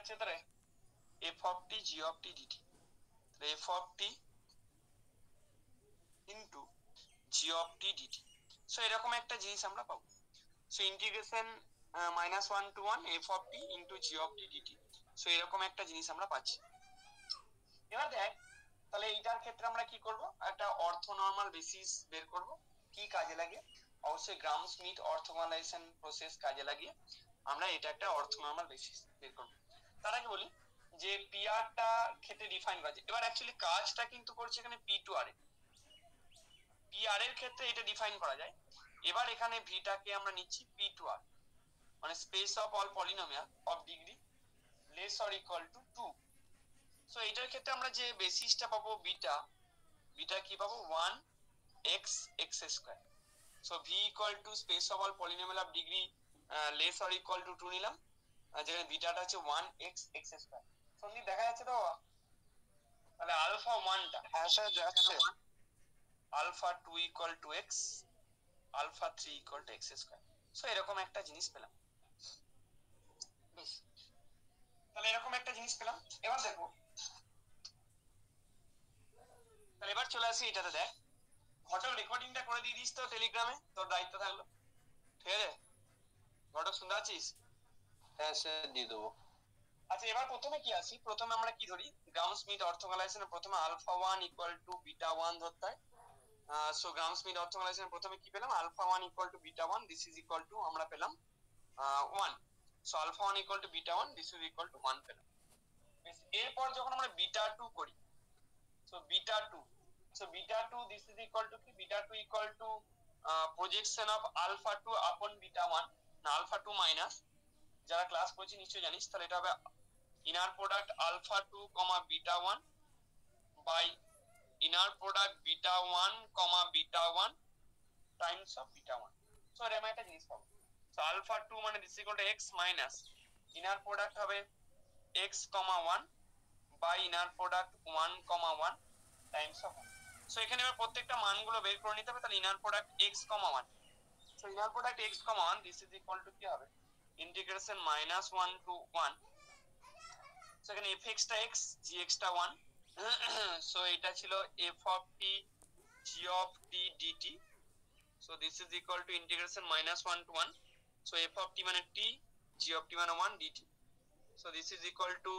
যাচ্ছে তাহলে F of T G of T D T, F of T into G of T D T. So এরকম একটা জিনিস আমরা পাবো। So integration -1 to 1 F of T into G of T D T. So এরকম একটা জিনিস আমরা পাচ্ছি। এবার দেখ তাহলে এইটার ক্ষেত্রে আমরা কি করব, একটা অর্থোনর্মাল বেসিস বের করব। কি কাজে লাগে? অবশ্যই গ্রাম স্মিথ অর্থোগোনালাইজেশন প্রসেস কাজে লাগিয়ে আমরা এটা একটা অর্থোনর্মাল বেসিস বের করব। তার আগে বলি যে পিআরটা ক্ষেত্রে ডিফাইন করা যায়। এবার অ্যাকচুয়ালি কাজটা কিন্তু করছে এখানে পি টু আর এ, পিআর এর ক্ষেত্রে এটা ডিফাইন করা যায়। এবার এখানে ভিটাকে আমরা নিচ্ছি পি টু আর, মানে space of all polynomial of degree less or equal two 2। So এটার ক্ষেত্রে আমরা যে বেসিসটা পাবো বিটা, বিটা কি পাবো 1x x square. So v equal two space of all polynomial of degree less or equal two 2 নিলাম, যেখানে বিটাটা হচ্ছে 1x x স্কয়ার। সন্দীপ দেখা যাচ্ছে তো? তাহলে আলফা 1টা, হ্যাঁ স্যার যাচ্ছে। Alpha 2 equal to x, alpha 3 equal to x square. So এরকম একটা জিনিস পেলাম। বেশ, তাহলে এরকম একটা জিনিস পেলাম। এবার দেখো, তাহলে এবার চলে আসি এটাতে। দেখ ঘটক রেকর্ডিংটা করে দিয়ে দিস তো টেলিগ্রামে, তোর দায়িত্ব থাকলো, ঠিক আছে? ঘটক শুনতে পাচ্ছিস? হ্যাঁ স্যার দিয়ে দেবো। আচ্ছা এবার প্রথমে কি আসি, প্রথমে আমরা কি ধরি, গ্রাম স্মিথ অর্থোগোনালাইজেশনে প্রথমে আলফা 1 ইকুয়াল টু বিটা 1 ধরতে হয়। সো গ্রাম স্মিথ অর্থোগোনালাইজেশনে প্রথমে কি পেলাম, alpha 1 equal to beta 1 this is equal to আমরা পেলাম 1। So alpha 1 equal to beta 1 this is equal to 1 পেলাম। এরপর যখন আমরা বিটা 2 করি, so beta 2, so beta 2 this is equal to কি, beta 2 equal to projection of alpha 2 upon beta 1 না alpha 2 minus, যারা ক্লাস করছি নিশ্চয়ই জানিস। তাহলে এটা হবে inner product alpha 2 beta 1 by inner product beta 1 beta 1 times of beta 1। So এর একটা জিনিস পাবো, সো alpha 2 মানে this is equal to x minus inner product হবে x 1 by inner product 1 1 times of 1। So এখানে এবার প্রত্যেকটা মানগুলো বের করে নিতে হবে। তাহলে inner product x, 1, so inner product x, 1 this is equal two কি হবে, ইন্টিগ্রেশন -1 to 1। সো এখানে fx টা x, gx টা 1। সো এটা ছিল f of t g of t dt। So this is equal two integration -1 to 1। So f of t মানে t, g of t মানে 1 dt। So this is equal two,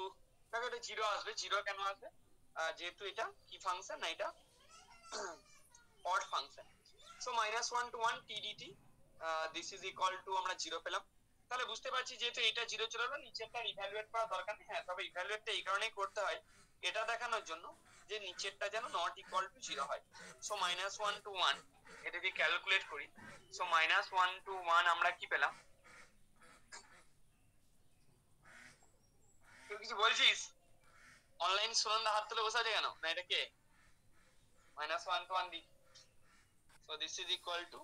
দেখো এটা 0 আসবে। 0 কেন আসবে? যেহেতু এটা কি ফাংশন না, এটা odd function। so -1 to 1 t dt this is equal to আমরা 0 পেলাম। তাহলে বুঝতে পারছি যেহেতু এটা 0 চলে গেল, নিচেরটা ইভ্যালুয়েট করা দরকার নেই। হ্যাঁ, তবে ইভ্যালুয়েটটা এই কারণেই করতে হয়, এটা দেখানোর জন্য যে নিচেরটা যেন নট ইকুয়াল টু 0 হয়। সো -1 to 1 এটা যদি ক্যালকুলেট করি, সো -1 to 1 আমরা কি পেলাম? তুই কিছু বলছিস? অনলাইন সুনন্দা হাত তুলে বসে আছে কেন? না এটা কে? -1 to 1 the. So this is equal two,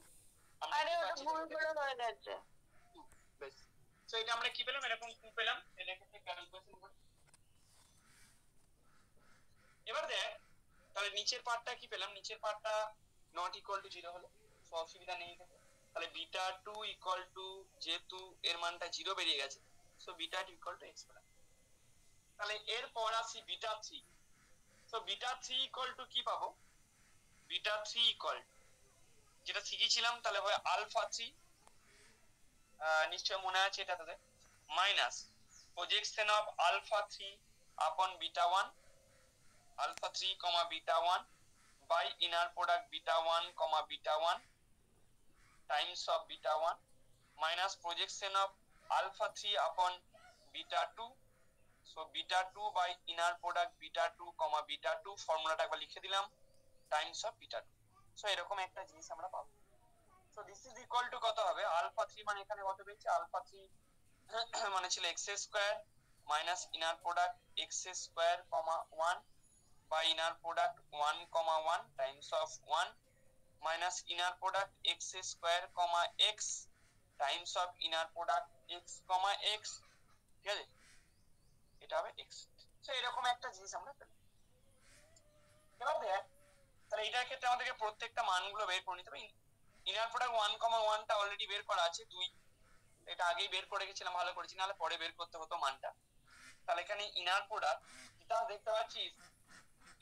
আরে ওটা ভুল করে হয়ে গেছে। বেশ, সো এটা আমরা কি পেলাম, এরকম 2 পেলাম। এটা ক্ষেত্রে ক্যালকুলেশন করি। এবার দেখ তাহলে নিচের পার্টটা কি পেলাম, নিচের পার্টটা নট ইকুয়াল টু 0 হলো, সো অসুবিধা নেই। তাহলে বিটা 2 ইকুয়াল টু, যেহেতু এর মানটা 0 বেরিয়ে গেছে, so beta 2 equal to x পেলাম। তাহলে এরপর আসি beta 3। So beta 3 equal two কি পাবো, বিটা 3 ইকুয়াল যেটা শিখেছিলাম তাহলে হয় আলফা 3, নিশ্চয় মনে আছে এটা তাদের, minus projection of alpha 3 upon beta 1, alpha 3 beta 1 by inner product beta 1 beta 1 times of beta 1 minus projection of alpha 3 upon beta 2। So beta 2 by inner product beta 2 beta 2, ফর্মুলাটা একবার লিখে দিলাম, টাইমস অফ বিটা 2। সো এরকম একটা জিনিস আমরা পাবো। So this is equal two কত হবে, আলফা 3 মানে এখানে কত পেয়েছি, আলফা 3 মানে ছিল x square minus inner product x square 1 by inner product 1 1 times of 1 minus inner product x square x times of inner product x x, ঠিক আছে? এটা হবে x। সো এরকম একটা জিনিস আমরা পেলাম। এবার দেখ তাহলে এটার ক্ষেত্রে আমাদেরকে প্রত্যেকটা মানগুলো বের করে নিতে হবে। ইনার প্রোডাক্ট 1 টা অলরেডি বের করা আছে 2, এটা আগেই বের করে গেছিলাম, ভালো করেছি, নাহলে পরে বের করতে হতো মানটা। তাহলে এখানে ইনার প্রোডাক্ট এটা দেখতে পাচ্ছিস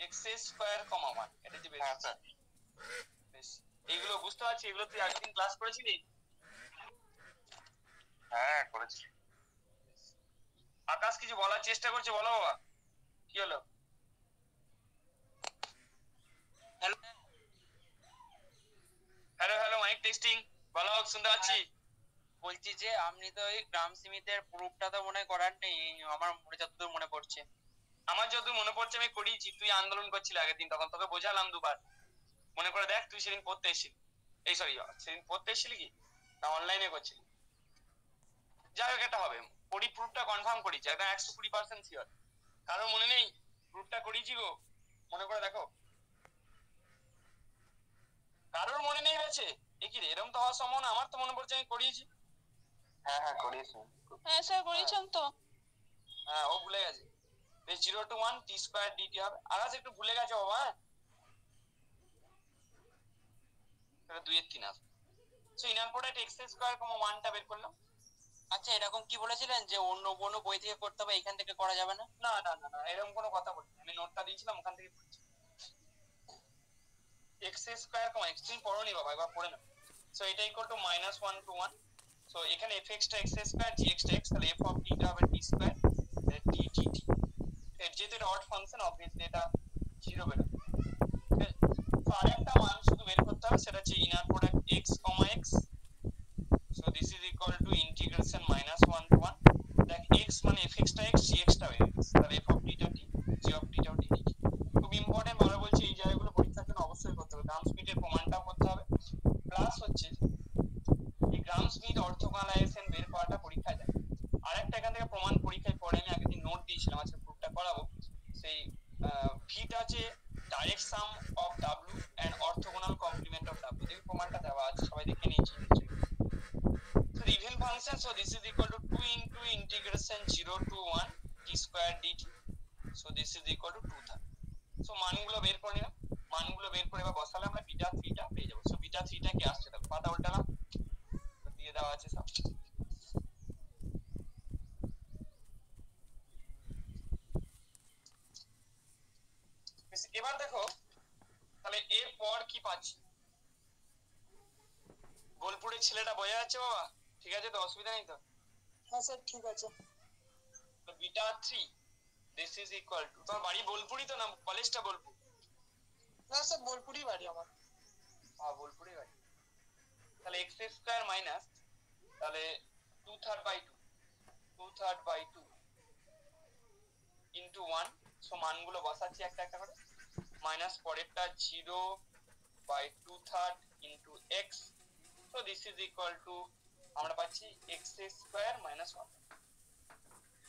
এক্স স্কয়ার কমা 1 এটা যে বের হ্যাঁ স্যার বেশ এইগুলো বুঝতে পারছিস এগুলো তুই আগের দিন ক্লাস করেছিলি হ্যাঁ করেছি আকাশ কিছু বলার চেষ্টা করছে বলো বাবা কি হলো hello hello hello mike testing বলো শুনতে পাচ্ছি বলছি যে আপনি তো ওই গ্রাম সীমিতের প্রুফটা তো মনে করার নেই আমার যতদূর মনে পড়ছে। আমার যতদূর মনে পড়ছে আমি করিয়েছি তুই আন্দোলন করছিলি আগের দিন তখন তোকে বোঝালাম দুবার মনে করে দেখ তুই সেদিন পড়তে এসেছিলি এই সরি সেদিন পড়তে এসেছিলি কি না অনলাইনে করছিলি যাই হোক এটা হবে করি প্রুফটা কনফার্ম করিয়েছি একদম 120% শিওর কারোর মনে নেই প্রুফটা করিয়েছি গো মনে করে দেখো কারোর মনে নেই আছে এ কি রে এরকম তো হওয়ার সম্ভাবনা আমার তো মনে পড়ছে আমি করিয়েছি হ্যাঁ হ্যাঁ করিয়েছি হ্যাঁ স্যার করেছেন তো। হ্যাঁ ও ভুলে গেছে বেশ 0 to 1 t স্কয়ার dt হবে আকাশ একটু ভুলে গেছে বাবা হ্যাঁ 2 এর 3 আসবে so inner product x square 1 টা বের করলাম আচ্ছা এরকম কি বলেছিলেন যে অন্য কোনো বই থেকে করতে হবে এখান থেকে করা যাবে না? না না না না এরকম কোনো কথা বলিনি আমি নোটটা দিয়েছিলাম ওখান থেকে পড়ছি x স্কয়ার x তুমি পড়োনি বাবা একবার পড়ে নাও সো এটা ইকুয়াল টু -1 to 1 সো এখানে fx টা x স্কয়ার gx টা x তাহলে f অফ t টা হবে t square t t t এর যেহেতু এটা অড ফাংশন অবভিয়াসলি এটা 0 বের হবে তো আরেকটা মান শুধু বের করতে হবে সেটা হচ্ছে inner product x, x so this is equal to integration -1 to 1 দেখ x মানে fx টা x gx টা বের গেছে তাহলে f of t টা t g of t টা t খুব ইম্পর্টেন্ট বলা বলছি এই জায়গাগুলো পরীক্ষার জন্য অবশ্যই করতে হবে গ্রাম স্মিথের প্রমাণটাও করতে হবে প্লাস হচ্ছে এই গ্রাম স্মিথ অর্থোগোনালাইজেশন বের করাটা পরীক্ষায় দেয় আরেকটা এখান থেকে প্রমাণ পরীক্ষায় পড়ে আমি আগের দিন নোট দিয়েছিলাম আজকে প্রুফটা করাবো সেই ভিটা আছে direct sum of w and orthogonal complement of w এই প্রমাণটা দেওয়া আছে সবাই দেখে নিয়েছি নিশ্চয়ই so the even function so this is equal to 2 into integration 0 to 1 t square dt so this is equal to 2 থাকে so মানগুলো বের করে নিলাম মানগুলো বের করে বা বসালে আমরা বিটা 3 টা পেয়ে যাব so বিটা 3 টা কি আসছে দেখো পাতা উল্টালাম তো দিয়ে দেওয়া আছে সব এবার দেখো তাহলে এর পর কি পাচ্ছি বোলপুরের ছেলেটা বোঝা যাচ্ছে বাবা ঠিক আছে তো অসুবিধা নেই তো হ্যাঁ স্যার ঠিক আছে। তো beta 3 this is equal two তোমার বাড়ি বোলপুরই তো না কলেজটা বোলপুর না স্যার বোলপুরই বাড়ি আমার। হ্যাঁ বোলপুরই বাড়ি তাহলে x স্কয়ার মাইনাস তাহলে 2/3 বাই 2 2/3 বাই 2 ইনটু 1 সো মানগুলো বসাচ্ছি একটা একটা করে মাইনাস পরেরটা 0 by 2/3 into x so this is equal to আমরা পাচ্ছি x স্কয়ার মাইনাস 1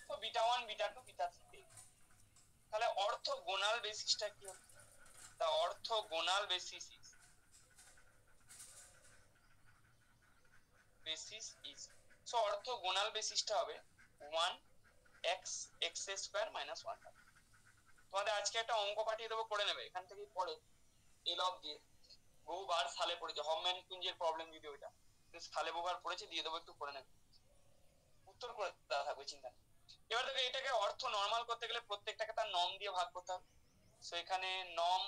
তো বিটা 1 বিটা 2 বিটা 3 তাহলে অর্থোগোনাল বেসিসটা কি হবে the orthogonal basis is so orthogonal বেসিসটা হবে 1 x x স্কয়ার মাইনাস 1 তোমাদের আজকে একটা অঙ্ক পাঠিয়ে দেবো করে নেবে এখান থেকেই পড়ে এল অফ দিয়ে বহুবার সালে পড়েছে হমম্যান কুঞ্জের প্রবলেম যদি ওইটা সালে বহুবার পড়েছে দিয়ে দেবো একটু করে নেবে উত্তর করে দেওয়া থাকবে চিন্তা নেই এবার দেখো এটাকে অর্থ নরমাল করতে গেলে প্রত্যেকটাকে তার নম দিয়ে ভাগ করতে হবে সো এখানে নম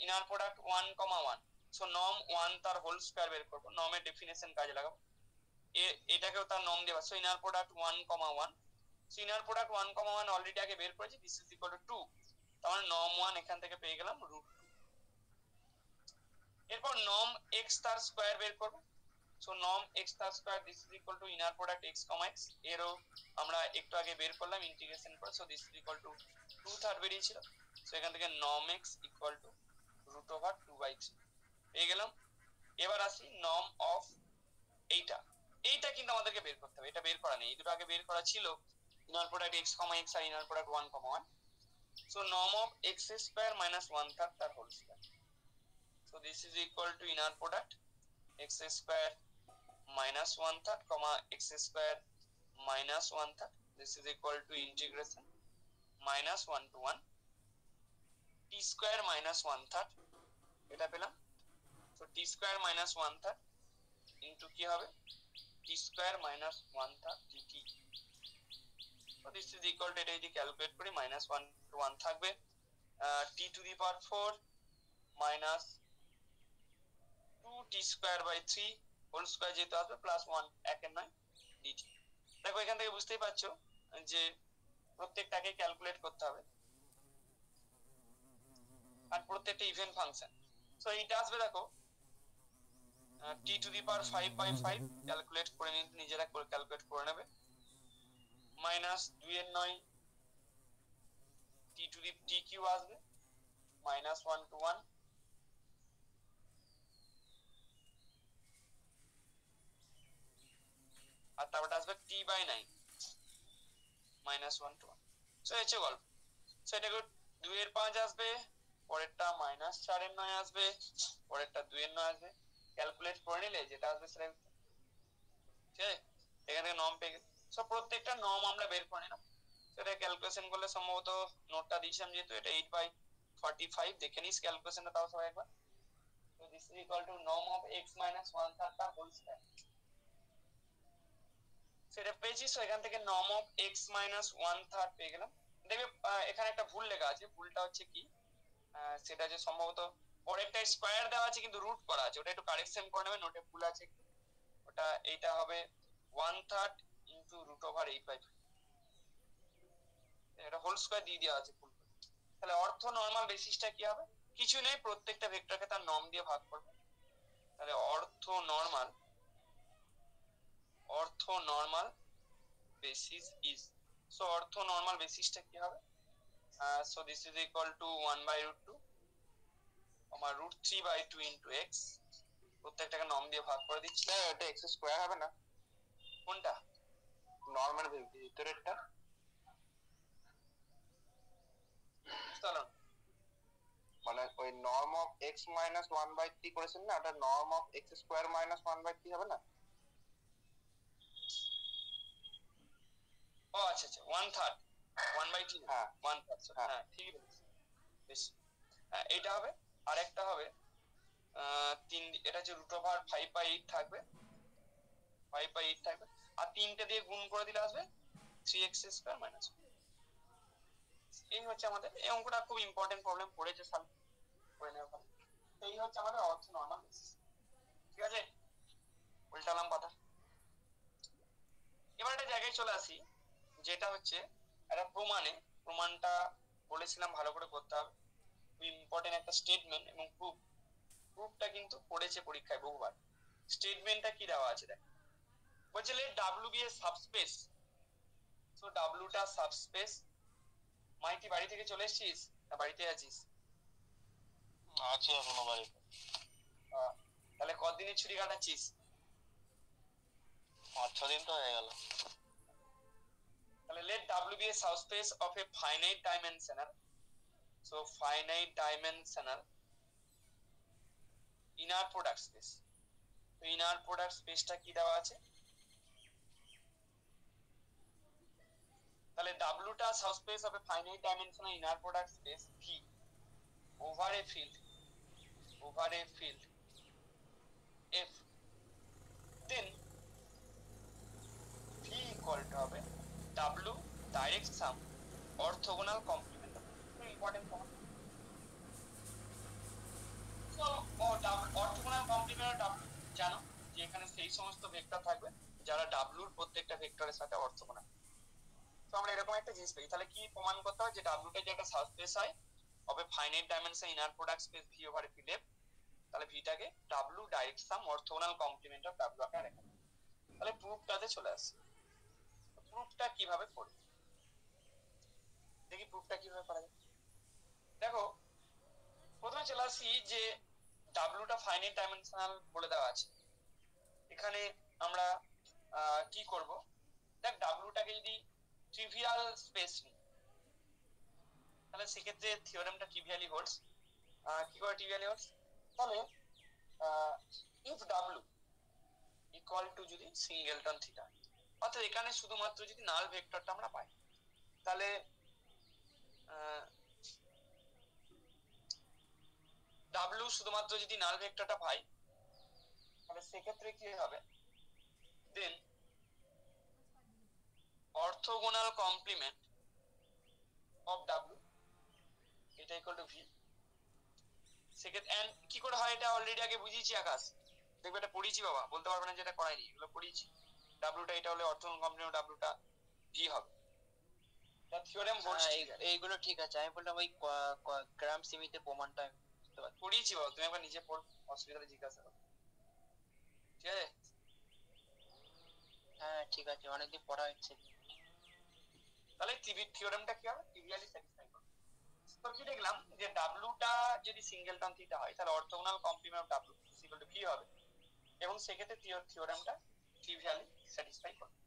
ইনার প্রোডাক্ট 1,1 সো নম 1 তার হোল স্কয়ার বের করব নমের ডেফিনিশন কাজে লাগাবো এটাকেও তার নম দেওয়া so inner product 1,1 so inner product 1,1 already আগে বের করেছি দিস ইজ ইকুয়াল টু 2 তাহলে নম 1 এখান থেকে পেয়ে গেলাম √2 এরপর নম x তার স্কয়ার বের করব সো নম x তার square this is equal two inner product x, x এরও আমরা একটু আগে বের করলাম ইন্টিগ্রেশন করে so this is equal two 2/3 বেরিয়েছিল সো এখান থেকে নম x ইকুয়াল টু √2/3 পেয়ে গেলাম এবার আসি নম অফ এইটা কিন্তু আমাদেরকে বের করতে হবে এটা বের করা নেই এই দুটো আগে বের করা ছিল ইনার প্রোডাক্ট x, x আর inner product 1,1 so norm of x square minus 1/3 তার whole square so this is equal to inner product x square minus 1/3 x square minus 1/3 this is equal to integration minus 1 to 1 t square minus 1/3 এটা পেলাম so t square minus 1/3 into কি হবে t square minus 1/3 dt So this is equal to এটা যদি calculate করি -1 to 1 থাকবে t to the power 4 minus 2t square by 3 whole square যেহেতু আসবে প্লাস 1 একের নয় dt। দেখো এখান থেকে বুঝতেই পারছো যে প্রত্যেকটাকে ক্যালকুলেট করতে হবে আর প্রত্যেকটা ইভেন ফাংশন। সো এইটা আসবে দেখো t to the power 5 by 5 calculate করে নিজেরা করে ক্যালকুলেট করে নেবে মাইনাস 2 এর 9 t to the t cube আসবে -1 to 1 আর তারপরে আসবে t by 9 -1 to 1। সো এসে গল্প। সো এটাকে 2 এর 5 আসবে, পরেরটা -4 এর 9 আসবে, পরেরটা 2 এর 9 আসবে, ক্যালকুলেট করে নিলে যেটা আসবে সেটা ঠিক আছে। এখান থেকে নর্ম পেয়ে গেল। সো প্রত্যেকটা নর্ম আমরা বের করে নিলাম। সেটা ক্যালকুলেশন করলে সম্ভবত নোটটা দিয়েছিলাম যেহেতু এটা 8/45 দেখে নিস ক্যালকুলেশনটা তাও সবাই একবার। So this is equal to norm of x minus 1/3 whole square। সেটা পেয়েছি। সো এখান থেকে norm of x minus 1/3 পেয়ে গেলাম। দেখবে এখানে একটা ভুল লেখা আছে, ভুলটা হচ্ছে কি সেটা যে সম্ভবত পরেরটা স্কয়ার দেওয়া আছে কিন্তু রুট করা আছে, ওটা একটু কারেকশন করে নেবে, নোটে ভুল আছে ওটা। এইটা হবে 1/3 ইনটু √8/3, এটা হোল স্কয়ার দিয়ে দেওয়া আছে ভুল। তাহলে অর্থ নরমাল বেসিসটা কি হবে? কিছু নেই, প্রত্যেকটা ভেক্টরকে তার নর্ম দিয়ে ভাগ করবে। তাহলে orthonormal basis is, so orthonormal বেসিসটা কি হবে? So this is equal to 1/√2 √3/2 into x, প্রত্যেকটাকে নর্ম দিয়ে ভাগ করে দিচ্ছি। এটা x স্কয়ার হবে না? কোনটা? নরমাল ভিতরেরটা। চলো মানে ওই নর্ম অফ x minus 1/3 করেছেন না, ওটা norm of x square minus 1/3 হবে না? ও আচ্ছা আচ্ছা 1/3 1/3 হ্যাঁ 1/3 হ্যাঁ ঠিক আছে বেশ। হ্যাঁ এটা হবে। আর একটা হবে 3, এটা হচ্ছে √5/8 থাকবে, 5/8 থাকবে, আর 3টে দিয়ে গুণ করে দিলে আসবে 3x² মাইনাস। এই হচ্ছে আমাদের এই অঙ্কটা খুব ইম্পর্টেন্ট প্রবলেম পড়েছে সাল করে নেওয়া ভালো। এই হচ্ছে আমাদের অর্থ নরমাল বেসিস। ঠিক আছে, উল্টালাম পাতা। এবার একটা জায়গায় চলে আসি যেটা হচ্ছে একটা প্রমাণটা বলেছিলাম ভালো করে করতে হবে, খুব ইম্পর্টেন্ট একটা স্টেটমেন্ট এবং প্রুফটা কিন্তু পড়েছে পরীক্ষায় বহুবার। স্টেটমেন্টটা কি দেওয়া আছে দেখ, বলছে let W be a subspace, so W টা সাবস্পেস। মাইতি বাড়ি থেকে চলে এসেছিস না বাড়িতে আছিস? আছি এখনো বাড়িতে। তাহলে কতদিনের ছুটি কাটাচ্ছিস? 5-6 দিন তো হয়ে গেল। তাহলে let W be a subspace of a finite dimensional, so finite dimensional inner product space। তো inner product spaceটা কি দেওয়া আছে? তাহলে W টা subspace of a finite dimensional inner product space V over a field F, then V equal to হবে W direct sum orthogonal complement. খুব important point. So orthogonal complement W জানো যে এখানে সেই সমস্ত ভেক্টর থাকবে যারা W এর প্রত্যেকটা ভেক্টরের সাথে অর্থোগোনাল। তো আমরা এরকম একটা জিনিস পাই। তাহলে কি প্রমাণ করতে হবে? যে W টা যে একটা সাবস্পেস হয় of a finite dimension inner product space V over field F, তাহলে V টাকে W direct sum orthogonal complement of W আকারে লেখা। তাহলে প্রুফটাতে চলে আসে। প্রুফটা কিভাবে করব দেখি, প্রুফটা কিভাবে করা যায়। দেখো প্রথমে চলে আসি যে W টা ফাইনাইট ডাইমেনশনাল বলে দেওয়া আছে। এখানে আমরা কি করব, দেখ W টাকে যদি ট্রিভিয়াল স্পেস নিই তাহলে সেক্ষেত্রে থিওরেমটা ট্রিভিয়ালি হোল্ডস। কি করে ট্রিভিয়ালি হোল্ডস? তাহলে ইফ W ইকুয়াল টু যদি সিঙ্গেলটন থিটা, অর্থাৎ এখানে শুধুমাত্র যদি নাল ভেক্টরটা আমরা পাই, তাহলে W শুধুমাত্র যদি নাল ভেক্টরটা পাই তাহলে সেক্ষেত্রে কি হবে, দেন অর্থোগোনাল কমপ্লিমেন্ট অফ ডাব্লিউ এটা ইকুয়াল টু ভি। সেক্ষেত্রে এন্ড কি করে হয় এটা অলরেডি আগে বুঝিয়েছি আকাশ, দেখবে এটা পড়িয়েছি বাবা, বলতে পারবে না যেটা করাইনি, এগুলো পড়িয়েছি। ডাব্লিউটা এটা হলে অর্থোগোনাল কমপ্লিমেন্ট ডাব্লিউটা ভি হবে। The theorem holds true. এইগুলো ঠিক আছে, আমি বললাম ওই গ্রাম সিমিতে প্রমাণটা আমি বুঝতে পারছি। পড়িয়েছি বাবা, তুমি একবার নিজে পড়, অসুবিধা হলে জিজ্ঞাসা করো, ঠিক আছে? হ্যাঁ ঠিক আছে, অনেকদিন পড়া হচ্ছে। তাহলে থিওরেমটা কি হবে? ট্রিভিয়ালি স্যাটিসফাই করবে। তো কি দেখলাম যে ডাব্লিউটা যদি সিঙ্গেলটন থিটা হয় তাহলে orthogonal complement of W equal to V হবে, এবং সেক্ষেত্রে থিওরেমটা ট্রিভিয়ালি স্যাটিসফাই করবে।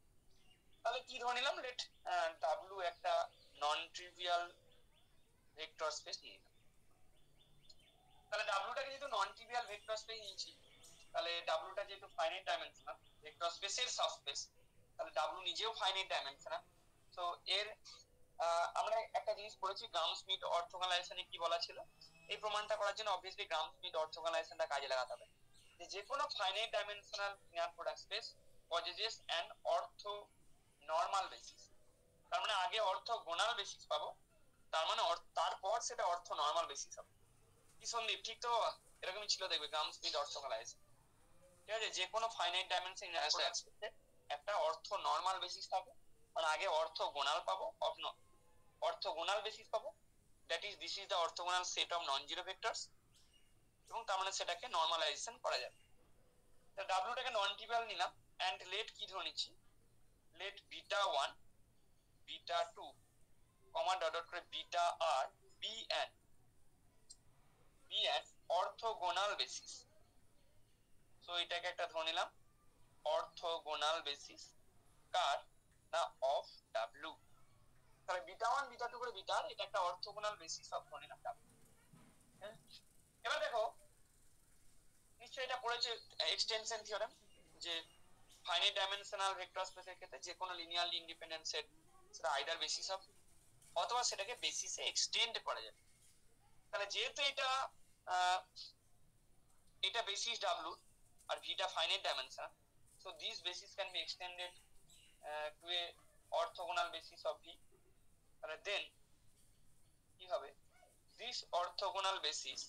তাহলে কি ধরে নিলাম, লেট ডাব্লিউ একটা নন ট্রিভিয়াল ভেক্টর স্পেস নিয়ে নিলাম। তাহলে ডাব্লিউটাকে যেহেতু নন ট্রিভিয়াল ভেক্টর স্পেস নিয়েছি, তাহলে ডাব্লিউটা যেহেতু ফাইনাইট ডাইমেনশনাল ভেক্টর স্পেসের সাবস্পেস, তাহলে ডাব্লিউ নিজেও ফাইনাইট ডাইমেনশনাল। তো এর আমরা একটা জিনিস পড়েছি, গ্রাম স্মিথ অর্থোগোনালাইজেশনে কি বলা ছিল, এই প্রমাণটা করার জন্য অবভিয়াসলি গ্রাম স্মিথ অর্থোগোনালাইজেশনটা কাজে লাগাতে হবে। যে কোনো finite dimensional snare product space possesses an অর্থো normal basis. তার মানে আগে অর্থোগোনাল বেসিস পাবো, তার মানে তারপর সেটা অর্থ নর্মাল বেসিস হবে। কি সন্দীপ, ঠিক তো? এরকমই ছিল দেখবে গ্রাম স্মিথ অর্থোগোনালাইজেশন, ঠিক আছে? যে কোনো ফাইনাইট ডাইমেনশনাল প্রোডাক্ট স্পেসে একটা অর্থ নর্মাল বেসিস থাকবে, মানে আগে অর্থোগোনাল পাবো, অর্থোগোনাল বেসিস পাবো, that is this is the orthogonal set of non zero vectors, এবং তার মানে সেটাকে নর্মালাইজেশন করা যাবে। তো ডাব্লিউটাকে নন ট্রিভিয়াল নিলাম, এন্ড লেট কি ধরে নিচ্ছি, let beta 1 beta 2 comma dot dot করে beta r be an orthogonal basis. So এটাকে একটা ধরে নিলাম অর্থোগোনাল বেসিস কার না, অফ ডাব্লিউ। তাহলে বিটা 1 বিটা 2 করে বিটা আর এটা একটা অর্থোগোনাল বেসিস অফ ধরে নিলাম ডাব্লিউ। এবার দেখো, নিশ্চয়ই এটা পড়েছে এক্সটেনশন থিওরেম, যে ফাইনাইট ডাইমেনশনাল ভেক্টর স্পেসের ক্ষেত্রে যে কোনো লিনিয়ারলি ইন্ডিপেন্ডেন্ট সেট সেটা আইদার বেসিস হবে অথবা সেটাকে বেসিসে এক্সটেন্ড করা যাবে। তাহলে যেহেতু এটা বেসিস ডাব্লিউ আর ভিটা finite dimensional, so this basis can be extended to a orthogonal basis of V. তাহলে দেন কি হবে, this orthogonal basis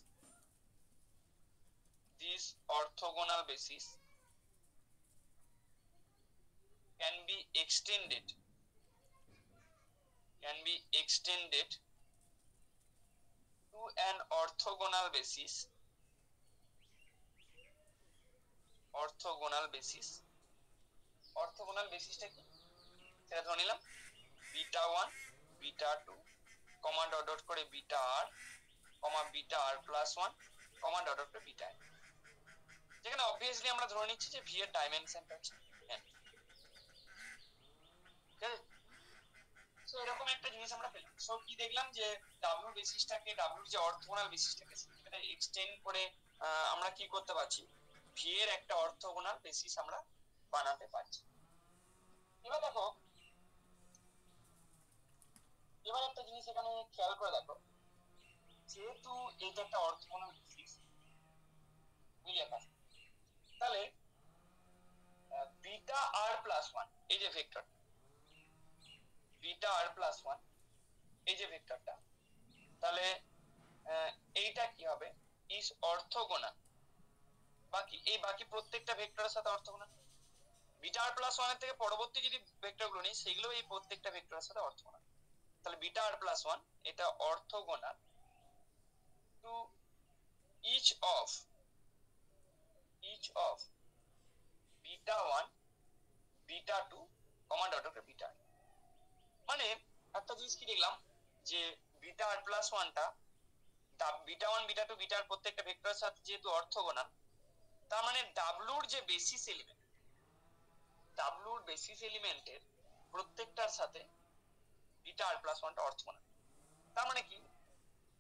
can be extended to an orthogonal basis orthogonal বেসিসটা কি সেটা ধরে নিলাম beta 1 beta 2 comma dot dot করে beta আর কমা বিটা আর প্লাস 1 কমা ডট ডট করে বিটা n, যেখানে অবভিয়াসলি আমরা ধরে নিচ্ছি যে ভি এর ডাইমেনশনটা হচ্ছে n। ঠিক আছে? সো এরকম একটা জিনিস আমরা পেলাম। সো কি দেখলাম যে ডাব্লিউ বেসিসটাকে, ডাব্লিউর যে অর্থোগোনাল বেসিসটাকে সেটা এক্সটেন্ড করে আমরা কি করতে পারছি, ভি এর একটা অর্থোগোনাল বেসিস আমরা বানাতে পারছি। এবার দেখো, এবার একটা জিনিস এখানে খেয়াল করে দেখো, যেহেতু এটা একটা অর্থোগোনাল বেসিস বুঝলি একা, তাহলে বিটা আর প্লাস 1 এই যে ভেক্টর, বিটা আর প্লাস 1 এই যে ভেক্টরটা, তাহলে এইটা কি হবে, ইজ অর্থোগোনাল বাকি প্রত্যেকটা ভেক্টরের সাথে অর্থোগোনাল। বিটা আর প্লাস 1 এর থেকে পরবর্তী যদি ভেক্টরগুলো নিই সেগুলো এই প্রত্যেকটা ভেক্টরের সাথে অর্থোগোনাল। তাহলে বিটা আর প্লাস 1 এটা orthogonal to each of beta 1 beta 2 comma dot dot beta. মানে একটা জিনিস কি দেখলাম যে বিটা আর প্লাস 1টা বিটা 1 বিটা 2 বিটার প্রত্যেকটা ভেক্টরের সাথে যেহেতু অর্থোগোনাল, তার মানে ডাব্লিউর যে বেসিস এলিমেন্টের প্রত্যেকটার সাথে বিটা আর প্লাস 1টা অর্থোগোনাল। তার মানে কি,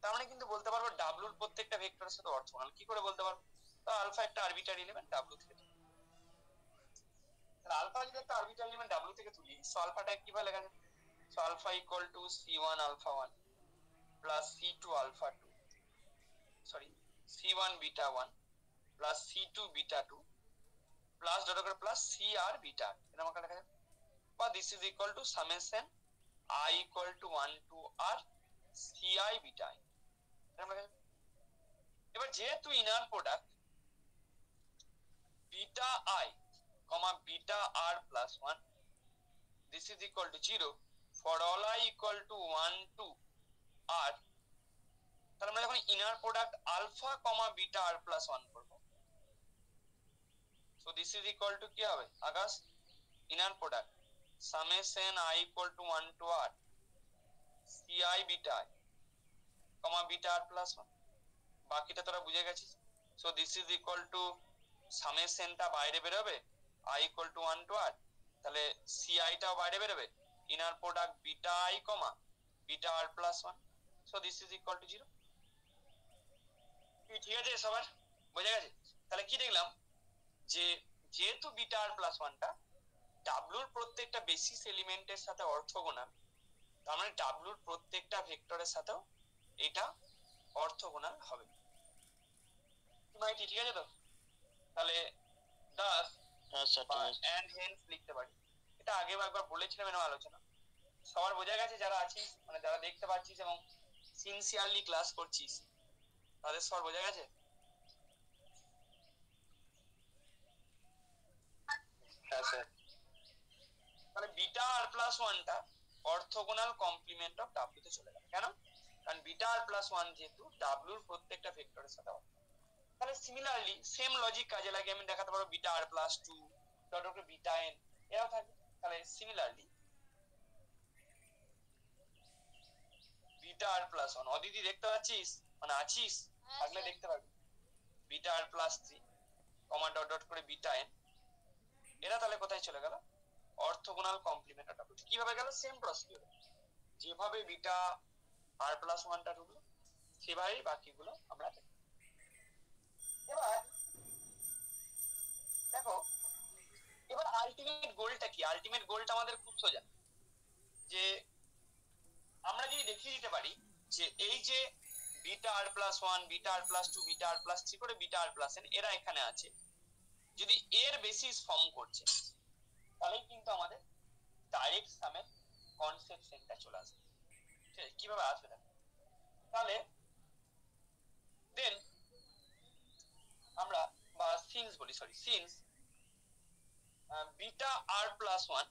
তার মানে কিন্তু বলতে পারবো ডাব্লিউর প্রত্যেকটা ভেক্টরের সাথে অর্থোগোনাল। কি করে বলতে পারবো, তো আলফা একটা আরবিটারি এলিমেন্ট ডাব্লিউ থেকে, তাহলে আলফা যদি একটা আরবিটারি এলিমেন্ট ডাব্লিউ থেকে তুলি, সো আলফাটা কিভাবে লেখা যায়, so alpha equal to c1 alpha 1 plus c2 alpha 2 sorry c1 beta 1 plus c2 beta 2 plus dot করে প্লাস c আর বিটা, এটা আমাকে লেখা যায়। বা this is equal to summation I equal to 1 to R CI beta i। এবার যেহেতু inner product beta i comma beta r plus 1 this is equal to 0 for all I equal to 1 to r, তাহলে আমরা যখন inner product alpha comma beta r plus 1 করব, so this is equal to কি হবে Akash, inner product summation I equal to 1 to r CI beta i comma beta r plus 1, বাকিটা তোরা বুঝে গেছিস। so this is equal to সামেশনটা বাইরে বের হবে I equal to 1 to r, তাহলে CI টাও বাইরে বের হবে, inner product beta i comma beta r plus 1, so this is equal to 0। ঠিক আছে সবার বোঝা গেছে? তাহলে কি দেখলাম যে যেহেতু বিটা r প্লাস 1টা ডাব্লুর প্রত্যেকটা বেসিস এলিমেন্টের সাথে অর্থগোনাল, তার মানে ডাব্লুর প্রত্যেকটা ভেক্টরের সাথেও এটা অর্থগোনাল হবে। ঠিক আছে তো? তাহলে দাস এন্ড হেন্স লিখতে পারি, এটা আগেও একবার বলেছিলাম এর আলোচনা। সবার বোঝা গেছে যারা আছিস, মানে যারা দেখতে পাচ্ছিস এবং সিনসিয়ারলি ক্লাস করছিস তাদের সবার বোঝা গেছে? হ্যাঁ স্যার। তাহলে বিটা আর প্লাস 1টা অর্থগোনাল কমপ্লিমেন্ট অফ ডাব্লিউ তে চলে গেল। কেন? কারণ বিটা আর প্লাস 1 যেহেতু ডাব্লিউর প্রত্যেকটা ভেক্টরের সাথে অর্থ। তাহলে সিমিলারলি সেম লজিক কাজে লাগে আমি দেখাতে পারবো বিটা আর plus 2 dot dot beta n এরাও থাকবে। তাহলে সিমিলারলি বিটা আর প্লাস 1 অদিতি দেখতে পাচ্ছিস, মানে আছিস থাকলে দেখতে পারবি বিটা আর প্লাস 3 কমা ডট ডট করে বিটা এন, এরা তাহলে কোথায় চলে গেল? Orthogonal complement of W. কিভাবে গেল? সেম প্রসিডিউর, যেভাবে বিটা আর প্লাস 1টা ঢুকলো সেভাবেই বাকিগুলো আমরা দেখব। এবার দেখো, এবার আলটিমেট গোলটা কি? আলটিমেট গোলটা আমাদের খুব সোজা, যে আমরা যদি দেখিয়ে দিতে পারি যে এই যে বিটা আর প্লাস 1 বিটা আর প্লাস 2 বিটা আর প্লাস 3 করে বিটা আর প্লাস n এরা এখানে আছে, যদি এর বেসিস ফর্ম করছে তাহলেই কিন্তু আমাদের ডাইরেক্ট সামের কনসেপ্টটা চলে আসবে। কিভাবে আসবে দেখো, তাহলে দেন আমরা বা সিন্স বলি, সরি সিন্স বিটা আর প্লাস 1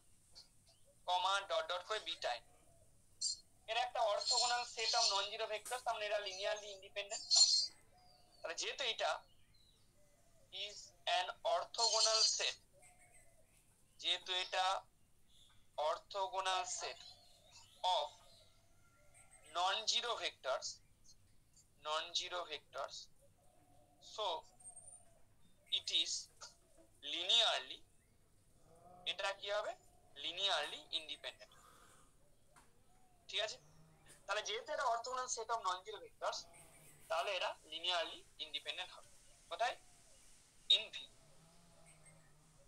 কমা ডট ডট করে বিটা n এর একটা orthogonal set of non zero vectors, তার মানে এরা লিনিয়ারলি ইন্ডিপেন্ডেন্ট। তাহলে যেহেতু এটা ইজ অ্যান অর্থগোনাল সেট, যেহেতু এটা orthogonal set of non zero vectors, so it is linearly, এটা কি হবে? Linearly independent. ঠিক আছে? তাহলে যেহেতু এটা orthogonal set of non zero vectors, তাহলে এরা লিনিয়ারলি ইন্ডিপেন্ডেন্ট হবে। কোথায়? In V.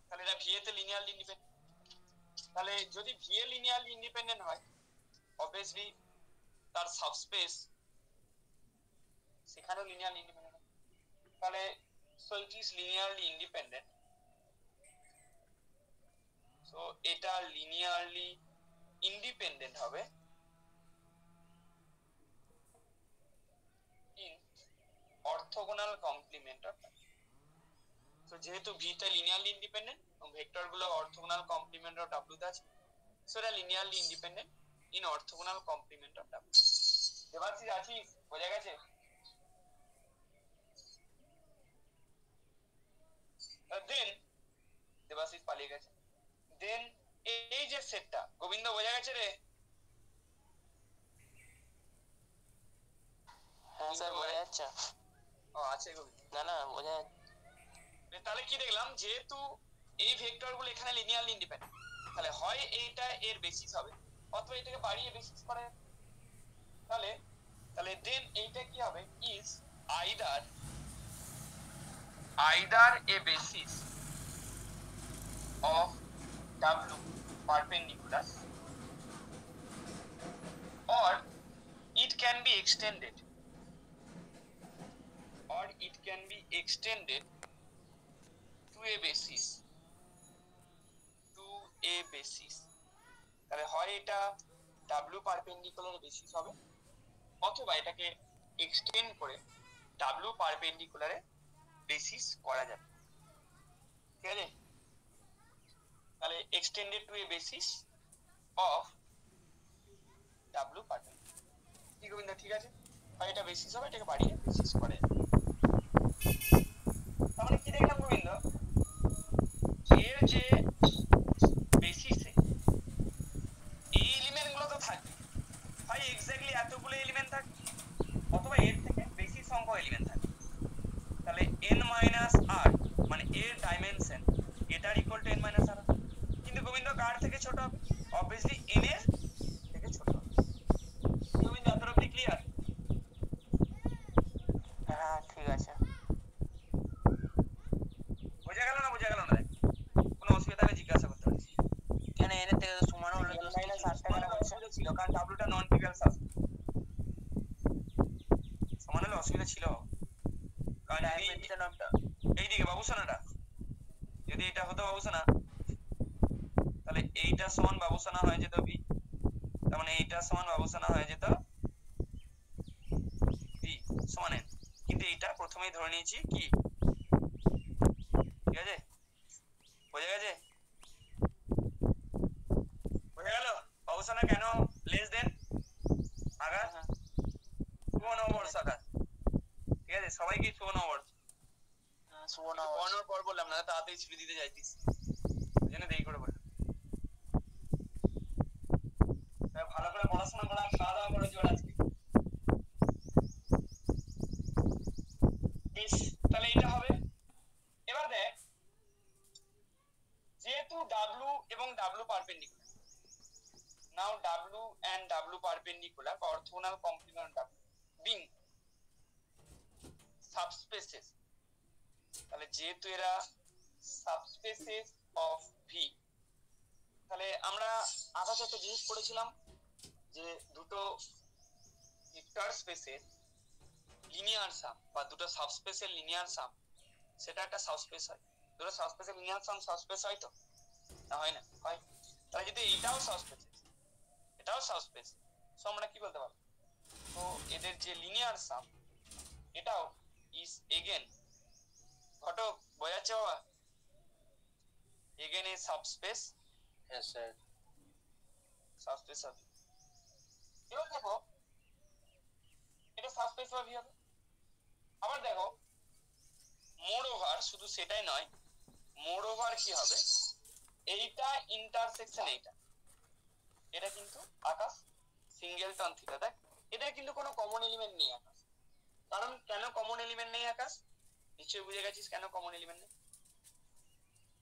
তাহলে এরা ভি তে লিনিয়ারলি ইন্ডিপেন্ডেন্ট। তাহলে যদি ভি এ লিনিয়ারলি ইন্ডিপেন্ডেন্ট হয়, অবভিয়াসলি তার সাবস্পেস সেখানেও লিনিয়ারলি ইন্ডিপেন্ডেন্ট হবে। তাহলে so it is linearly independent, so এটা লিনিয়ারলি ইন্ডিপেন্ডেন্ট হবে ইন অর্থগোনাল কমপ্লিমেন্ট অফ। তো যেহেতু ভি তে লিনিয়ারলি ইন্ডিপেন্ডেন্ট এবং ভেক্টর গুলো অর্থগোনাল কমপ্লিমেন্ট অফ ডাব্লিউ তে আছে, সো এটা linearly independent in orthogonal complement of W. Debashis আছিস? বোঝা গেছে? দেন দেবাশিস পালিয়ে গেছে। দেন এই যে সেটটা, গোবিন্দ বোঝা গেছে রে? হ্যাঁ স্যার বোঝা যাচ্ছে। ও আছে গোবিন্দ। না না বোঝা যাচ্ছে। তাহলে কি দেখলাম, যেহেতু এই ভেক্টর গুলো এখানে লিনিয়ারলি ইন্ডিপেন্ডেন্ট, তাহলে হয় এইটা এর বেসিস হবে অথবা এটাকে বাড়িয়ে বেসিস করে। তাহলে তাহলে দেন এইটা কি হবে? Is either A basis of W perpendicular, or it can be extended to a basis তাহলে হয় এটা ডাব্লিউ পারপেন্ডিকুলার বেসিস হবে, অথবা এটাকে এক্সটেন্ড করে ডাব্লিউ পারপেন্ডিকুলারে বেসিস করা যাবে। ঠিক আছে, তাহলে extended to A basis of W perpendicular. কি গোবিন্দ, ঠিক আছে, হয় এটা বেসিস হবে, এটাকে বাড়িয়ে বেসিস করে। তার মানে কি দেখলাম গোবিন্দ, এর যে বেসিসে এই এলিমেন্ট গুলো তো থাকবে, হয় এক্স্যাক্টলি এতগুলো এলিমেন্ট থাকবে, অথবা এর থেকে বেশি সংখ্যক এলিমেন্ট থাকবে। তাহলে n মাইনাস r মানে এর ডাইমেনশন এটার equal to n minus r, কিন্তু গোবিন্দ কার থেকে ছোট হবে? অবভিয়াসলি n এর থেকে ছোট হবে। গোবিন্দ এত অবধি ক্লিয়ার? হ্যাঁ ঠিক আছে। বোঝা গেল না? বোঝা গেল না? কোনো অসুবিধা হলে জিজ্ঞাসা করতে পারিস। কেন এর থেকে সমান হলে n দোষ মাইনাস কিছু? r টা কেন অসুবিধা ছিল? কারণ ডাব্লুটা নন ট্রিভিয়াল সাবস্টেন্স, সমান হলে অসুবিধা ছিল। কারণ ডাইমেনশন অফ এইদিকে বাবুসানাটা যদি এটা হতো বাবুসানা, তাহলে এইটা সমান বাবুসানা হয়ে যেত বি, তার মানে এইটা সমান বাবুসানা হয়ে যেত বি সমান n, কিন্তু এইটা প্রথমেই ধরে নিয়েছি কি, ঠিক আছে? বোঝা গেছে? বোঝা গেল বাবুসানা কেন লেস দেন আঘাত? শুভ নববর্ষ আঘাত, ঠিক আছে? সবাইকে শুভ নববর্ষ। সুবর্ণ পড়ানোর পর বললাম না, তাড়াতাড়ি ছুটি দিতে যাইতিস, ওই জন্য দেরি করে বললাম। ভালো করে পড়াশোনা করা, খাওয়া দাওয়া করে জোর আজকে। বেশ, তাহলে এটা হবে। এবার দেখ, যেহেতু ডাব্লু এবং W perpendicular, now W and W perpendicular বা orthogonal complement W being subspaces, তাহলে যেহেতু এরা সাবস্পেসেস অফ ভি, তাহলে আমরা আকাশে একটা জিনিস পড়েছিলাম যে দুটো ভেক্টর স্পেসের লিনিয়ার সাম বা দুটো সাবস্পেসের লিনিয়ার সাম, সেটা একটা সাবস্পেস হয়। দুটো সাবস্পেসের লিনিয়ার সাম সাবস্পেস হয় তো, না হয় না? হয়। তাহলে যদি এইটাও সাবস্পেস, এটাও সাবস্পেস, সো আমরা কি বলতে পারবো? তো এদের যে লিনিয়ার সাম, এটাও ইজ এগেন, ঘটক বোঝাচ্ছে বাবা, এগেন এ সাবস্পেস, হ্যাঁ স্যার। সাবস্পেস হবে। এবার দেখো এটা সাবস্পেস হবে হবে। আবার দেখো মোর ওভার, শুধু সেটাই নয়, মোর ওভার কি হবে, এইটা ইন্টারসেকশন এইটা, এটা কিন্তু আকাশ সিঙ্গেলটন থিটা। দেখ এদের কিন্তু কোনো কমন এলিমেন্ট নেই আকাশ। কারণ কেন কমন এলিমেন্ট নেই আকাশ? নিশ্চয়ই বুঝে গেছিস কেন কমন এলিমেন্ট নেই।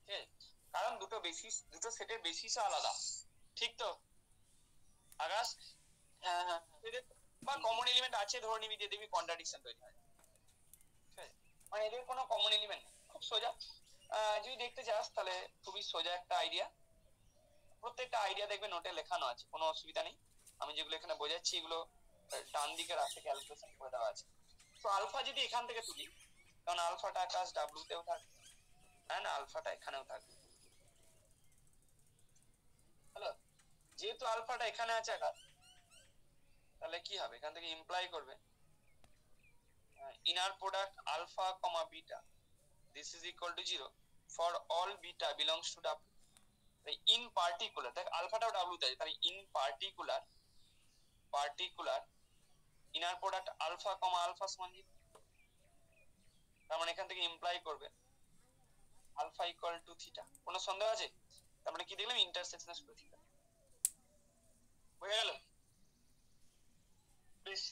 ঠিক আছে, কারণ দুটো বেসিস, দুটো সেটের বেসিসও আলাদা, ঠিক তো আকাশ? হ্যাঁ হ্যাঁ বা কমন এলিমেন্ট আছে ধরে নিবি, দিয়ে দেখবি কন্ট্রাডিকশন তৈরি হয়। ঠিক আছে, মানে এদের কোনো কমন এলিমেন্ট নেই, খুব সোজা। যদি দেখতে চাস তাহলে খুবই সোজা একটা আইডিয়া, প্রত্যেকটা আইডিয়া দেখবে নোটে লেখানো আছে, কোনো অসুবিধা নেই। আমি যেগুলো এখানে বোঝাচ্ছি এগুলো ডান দিকে রাস্তে ক্যালকুলেশন করে দেওয়া আছে। তো আলফা যদি এখান থেকে তুলি, কারণ আলফাটা আকাশ ডাব্লু তেও থাকবে, হ্যাঁ না, আলফাটা এখানেও থাকবে। হ্যালো, যেহেতু আলফাটা এখানে আছে আকাশ, তাহলে কি হবে, এখান থেকে ইমপ্লাই করবে inner product alpha comma beta, this is equal to 0 for all beta belongs to w. in particular দেখ আলফাটাও w তে আছে, তাহলে in particular inner product alpha comma alpha সমান 0, তার মানে এখান থেকে ইমপ্লাই করবে alpha equal to theta। কোনো সন্দেহ আছে? তার মানে কি দেখলাম, ইন্টারসেকশন অফ থিটা। বুঝে গেল? বেশ,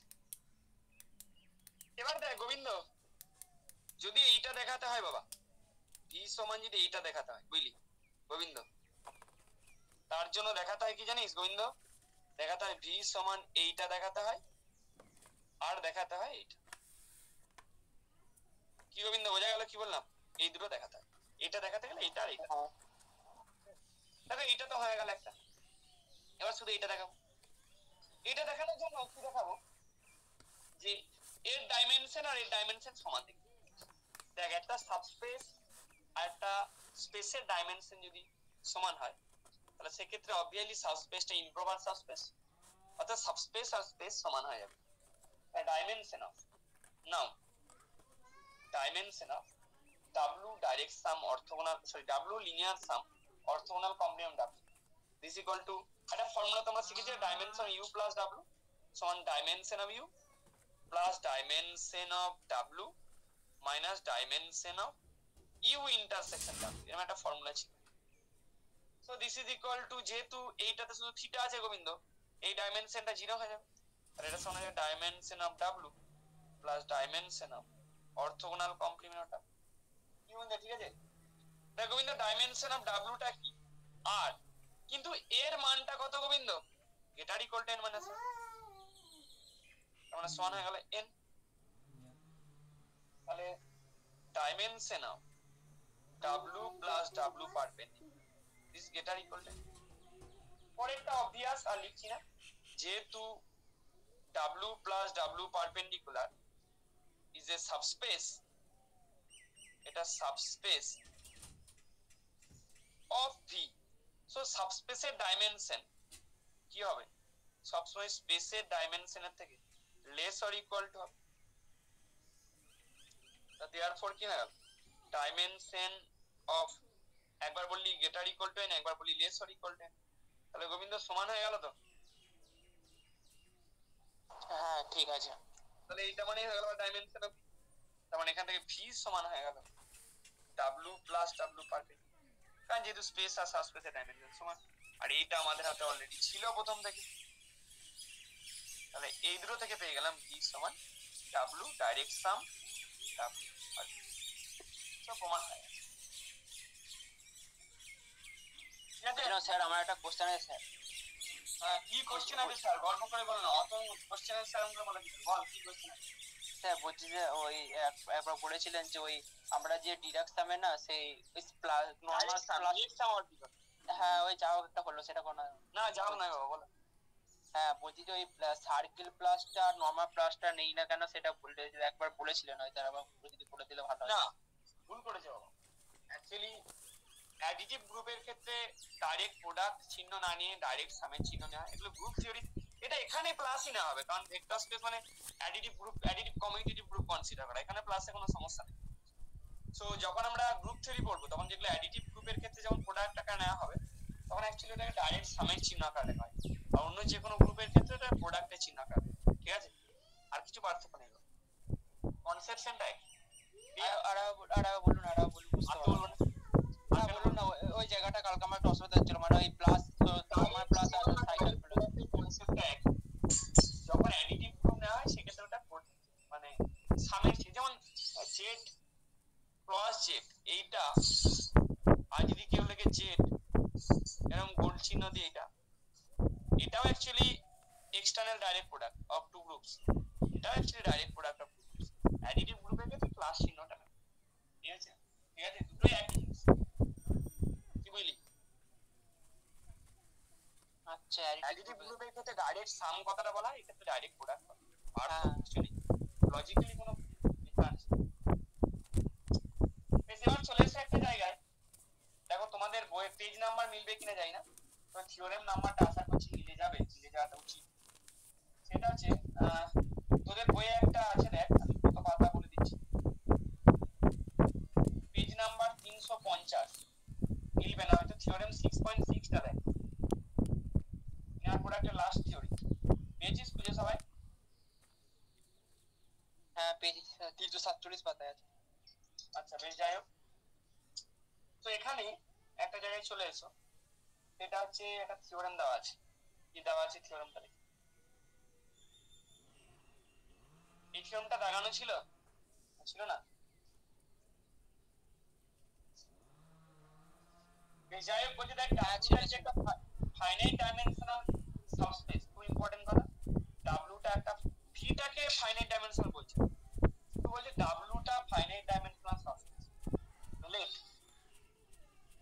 এবার দেখ গোবিন্দ, যদি এইটা দেখাতে হয় বাবা, ভি সমান যদি এইটা দেখাতে হয়, বুঝলি গোবিন্দ, তার জন্য দেখাতে হয় কি জানিস গোবিন্দ, দেখাতে হয় ভি সমান এইটা দেখাতে হয়, আর দেখাতে হয় এইটা। কি গোবিন্দ বোঝা গেল কি বললাম? এই দুটো দেখাতে হয়, এটা দেখাতে গেলে এইটা আর এইটা। দেখো এইটা তো হয়ে গেল একটা, এবার শুধু এইটা দেখাবো। এটা দেখানোর জন্য কি দেখাবো, যে এর ডাইমেনশন আর এর ডাইমেনশন সমান দেখি। দেখ একটা সাবস্পেস আর একটা স্পেসের ডাইমেনশন যদি সমান হয়, তাহলে তাহলে সেক্ষেত্রে অবভিয়াসলি সাবস্পেসটা ইমপ্রপার সাবস্পেস, অর্থাৎ সাবস্পেস আর স্পেস সমান হয়ে যাবে। Dimension of now dimension of W direct sum orthogonal W linear sum orthogonal complement W this equal to একটা ফর্মুলা তোমরা শিখেছো, ডাইমেনশন U plus W সমান dimension of U plus dimension of W minus dimension of U intersection W, এরকম একটা formula ছিল। So this is equal two, যেহেতু এইটাতে শুধু থিটা আছে গোবিন্দ, এই ডাইমেনশনটা 0 হয়ে যাবে, আর এটা সমান হয়ে যাবে dimension of W plus dimension of orthogonal complement of W। কি বলতে, ঠিক আছে? দেখো গোবিন্দ, ডাইমেনশন অফ W টা কি আর, কিন্তু এর মানটা কত Gobinda? Greater equal to n minus 1, তার মানে সমান হয়ে গেল n। তাহলে dimension of W plus W perpendicular this greater equal to, পরেরটা অবভিয়াস আর লিখছি না, যেহেতু W plus W perpendicular is a subspace, এটা সাবস্পেস অফ V, সো সাবস্পেসের ডাইমেনশন কি হবে? সবসময় স্পেসের ডাইমেনশনের থেকে লেস অর ইকুয়াল টু হবে। দেয়ারফর কি হয়, ডাইমেনশন অফ, একবার বললি গেটার ইকুয়াল টু n, একবার বললি less or equal to n, তাহলে গোবিন্দ সমান হয়ে গেল তো? হ্যাঁ ঠিক আছে। তাহলে এইটা মানে হয়ে গেল ডাইমেনশন অফ, তার মানে এখান থেকে V সমান হয়ে গেল W প্লাস W পারপেন্ডিকুলার, কারণ যেহেতু স্পেস আর সাবস্পেসের ডাইমেনশন সমান, আর এইটা আমাদের হাতে অলরেডি ছিল প্রথম থেকে, তাহলে এই দুটো থেকে পেয়ে গেলাম V সমান W ডাইরেক্ট সাম W, সব প্রমাণ হয়ে গেল। ঠিক আছে স্যার আমার একটা কোশ্চেন আছে স্যার। কি কোশ্চেন আছে স্যার? গল্প করে বলো না, অত কোশ্চেনের স্যার আমরা বলে দিচ্ছি, বল কি কোশ্চেন আছে? স্যার বলছি যে ওই একবার বলেছিলেন যে ওই আমরা যে ডিরাক্ট সামে না সেই নরমাল প্লাস, হ্যাঁ ওই যাও একটা হলো সেটা কোন না যাও না বাবা, বলো। হ্যাঁ বলছি যে ওই সার্কেল প্লাসটা আর নরমাল প্লাসটা নেই না কেন, সেটা বলতে একবার বলেছিলেন, হয়তো আবার যদি বলে দিলে ভালো হয়। না ভুল করেছে বাবা, অ্যাকচুয়ালি অ্যাডিটিভ গ্রুপের ক্ষেত্রে ডাইরেক্ট প্রোডাক্ট চিহ্ন না নিয়ে ডাইরেক্ট সামের চিহ্ন নেওয়া, এগুলো গ্রুপ থিওরি, এটা এখানে প্লাসই না হবে, কারণ ভেক্টর স্পেস মানে additive group, additive commutative group consider করা, এখানে প্লাসে কোনো সমস্যা নেই। সো যখন আমরা গ্রুপ থিওরি পড়বো তখন যেগুলো অ্যাডিটিভ গ্রুপের ক্ষেত্রে যখন প্রোডাক্ট আকারে নেওয়া হবে তখন অ্যাকচুয়ালি এটাকে ডাইরেক্ট সামের চিহ্ন আকারে লেখা হয়, আর অন্য যে কোনো গ্রুপের ক্ষেত্রে এটা প্রোডাক্টের চিহ্ন আকারে, ঠিক আছে? আর কিছু পার্থক্য নেই, কনসেপশনটা একই। আর বলুন বুঝতে পারলাম না। বলুন না ওই জায়গাটা কালকে আমার একটু অসুবিধা হচ্ছিল, মানে ওই প্লাস নরমাল প্লাস আর সাইকেল কনসেপ্টটা একই। যখন অ্যাডিটিভ গ্রুপ নেওয়া হয় সেক্ষেত্রে ওটা মানে সামের চিহ্ন, যেমন জেড ক্রস জেড, এইটা আর যদি কেউ লেখে জেড এরকম গোল্ড চিহ্ন দিয়ে, এটাও actually external direct product of two groups, এটাও actually direct product of two groups. Additive গ্রুপের ক্ষেত্রে প্লাস চিহ্নটা না, ঠিক আছে? ঠিক আছে, দুটোই একই জিনিস, কি বুঝলি? আচ্ছা অ্যাডিটিভ গ্রুপের ক্ষেত্রে ডাইরেক্ট সাম কথাটা বলা হয়, এক্ষেত্রে ডাইরেক্ট প্রোডাক্ট, আর হ্যাঁ। অ্যাকচুয়ালি লজিক্যালি কোনো ডিফারেন্স নেই। এবার চলে এসে একটা জায়গায়, দেখো তোমাদের বইয়ের পেজ নাম্বার মিলবে কিনা জানি না, তো থিওরেম নাম্বারটা আশা করছি মিলে যাবে, মিলে যাওয়াটা উচিত। সেটা হচ্ছে তোদের বইয়ে একটা আছে, দেখ আমি কত পাতা বলে দিচ্ছি, পেজ নাম্বার 350, মিলবে না হয়তো, থিওরেম 6.6টা দেখ, ইনার প্রোডাক্টের লাস্ট থিওরি, পেজিস খুঁজে সবাই। হ্যাঁ পেজ 347 পাতায় আছে। আচ্ছা বেশ, যাই হোক, তো এখানে একটা জায়গায় চলে এসো, সেটা হচ্ছে একটা থিওরেম দেওয়া আছে, কি দেওয়া আছে থিওরেমটা দেখি, এই থিওরেমটা দাগানো ছিল ছিল না? যাই হোক, বলছি দেখ একটা ফাইনাইট ডাইমেনশনাল সাবস্পেস, খুব ইম্পর্টেন্ট কথা, ডাব্লুটা একটা, ভিটাকে ফাইনাইট ডাইমেনশনাল বলছে, তো বলছে ডাব্লুটা finite dimensional subspace, let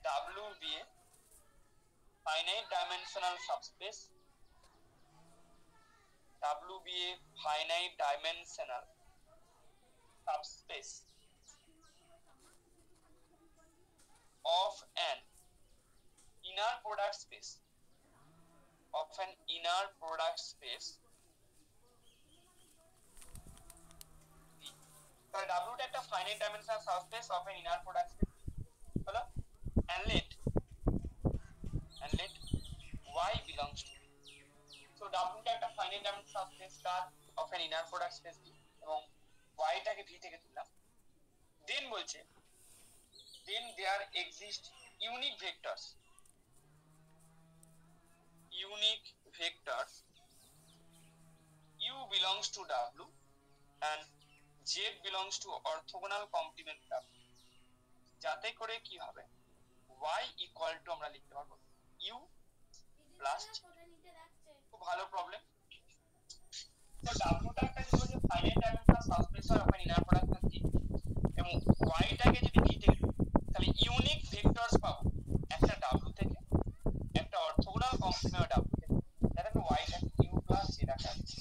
W দিয়ে ফাইনাইট ডাইমেনশনাল সাবস্পেস, ডাব্লু দিয়ে finite dimensional subspace of an inner product space of an inner product space তাহলে W টা একটা finite dimensional subspace of an inner product space হলো and let y belongs to so W টা একটা finite dimensional subspace car of an inner product space এবং y টাকে v থেকে তুললাম then বলছে then there exist unique vectors u belongs to W and z belongs to orthogonal complement W যাতে করে কি হবে y equal to আমরা লিখতে পারবো u plus খুব ভালো প্রবলেম তো W টা একটা যদি বলি finite dimensional subspace of an inner product space এবং y টাকে যদি v থেকে তাহলে ইউনিক ভেক্টরস পাবো একটা W থেকে একটা অর্থোগোনাল কমপ্লিমেন্ট W থেকে তাহলে y টাকে u plus z রাখা আছে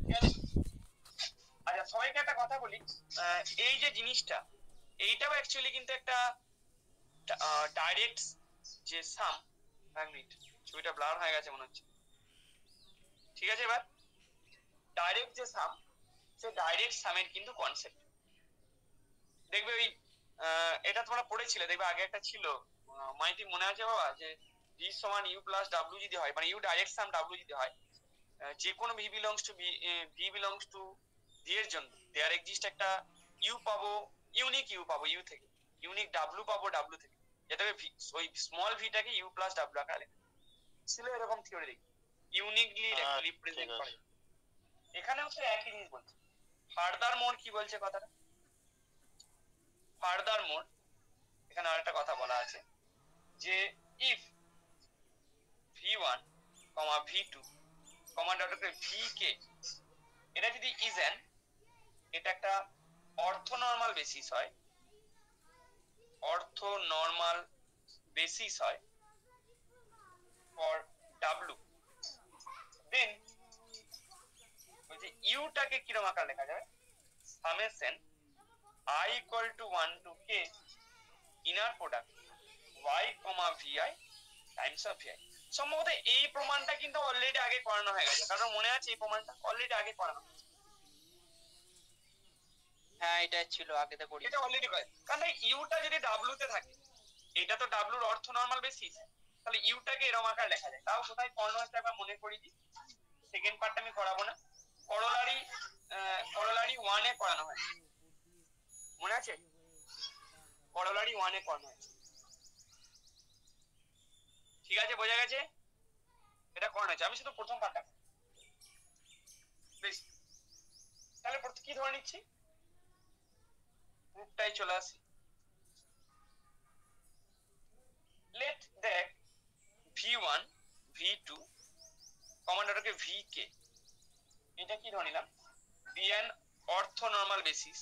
ঠিক আছে আচ্ছা সবাইকে একটা কথা বলি এই যে জিনিসটা এইটাও অ্যাকচুয়ালি কিন্তু একটা ডাইরেক্ট যে সাম এক মিনিট ছবিটা ব্লার হয়ে গেছে মনে হচ্ছে ঠিক আছে এবার ডাইরেক্ট যে সাম সে ডাইরেক্ট সামের কিন্তু কনসেপ্ট দেখবে ওই এটা তোমরা পড়েছিলে দেখবে আগে একটা ছিল মাইতি মনে আছে বাবা যে v সমান u plus w যদি হয় মানে u ডাইরেক্ট সাম w যদি হয় যে কোনো v belongs to v এর জন্য দেয়ার এক্সিস্ট একটা u পাবো ইউনিক u পাবো u থেকে ইউনিক w পাবো w থেকে যেটা ওই স্মল v টাকে u plus w আকারে ছিল এরকম থিওরি দেখি ইউনিকলি রিপ্রেজেন্ট করে এখানেও তো একই জিনিস বলছে ফার্দার মোর কি বলছে কথাটা ফার্দার মোর এখানে আরেকটা কথা বলা আছে যে ইফ v1, v2, vk এটা যদি is an এটা একটা অর্থোনর্মাল বেসিস হয় ফর w দেন বলছে u টাকে কিরকম আকার লেখা যাবে summation I equal to 1 to k inner product y, vi times of vi সম্ভবত এই প্রমাণটা কিন্তু অলরেডি আগে করানো হয়ে গেছে কারণ মনে আছে এই প্রমাণটা অলরেডি আগে করানো হ্যাঁ এটা ছিল আগে তো করি এটা অলরেডি করে কারণ ইউ টা যদি w তে থাকে এটা তো w এর অর্থ নরমাল বেসিস তাহলে ইউ টাকে এরকম আকার লেখা যায় তাও কোথায় করানো হচ্ছে একবার মনে করি দিই সেকেন্ড পার্টটা আমি করাবো না করোলারি 1 এ করানো হয় মনে আছে করোলারি 1 এ করানো হয় ঠিক আছে বোঝা গেছে এটা করানো হয়েছে আমি শুধু প্রথম পার্টটা বেশ তাহলে কি ধরে নিচ্ছি রূপটাই চলে আসি লেট দেখ v1 v2 কমান্ডারকে vk এটা কি ধরে নিলাম bn অর্থোনর্মাল বেসিস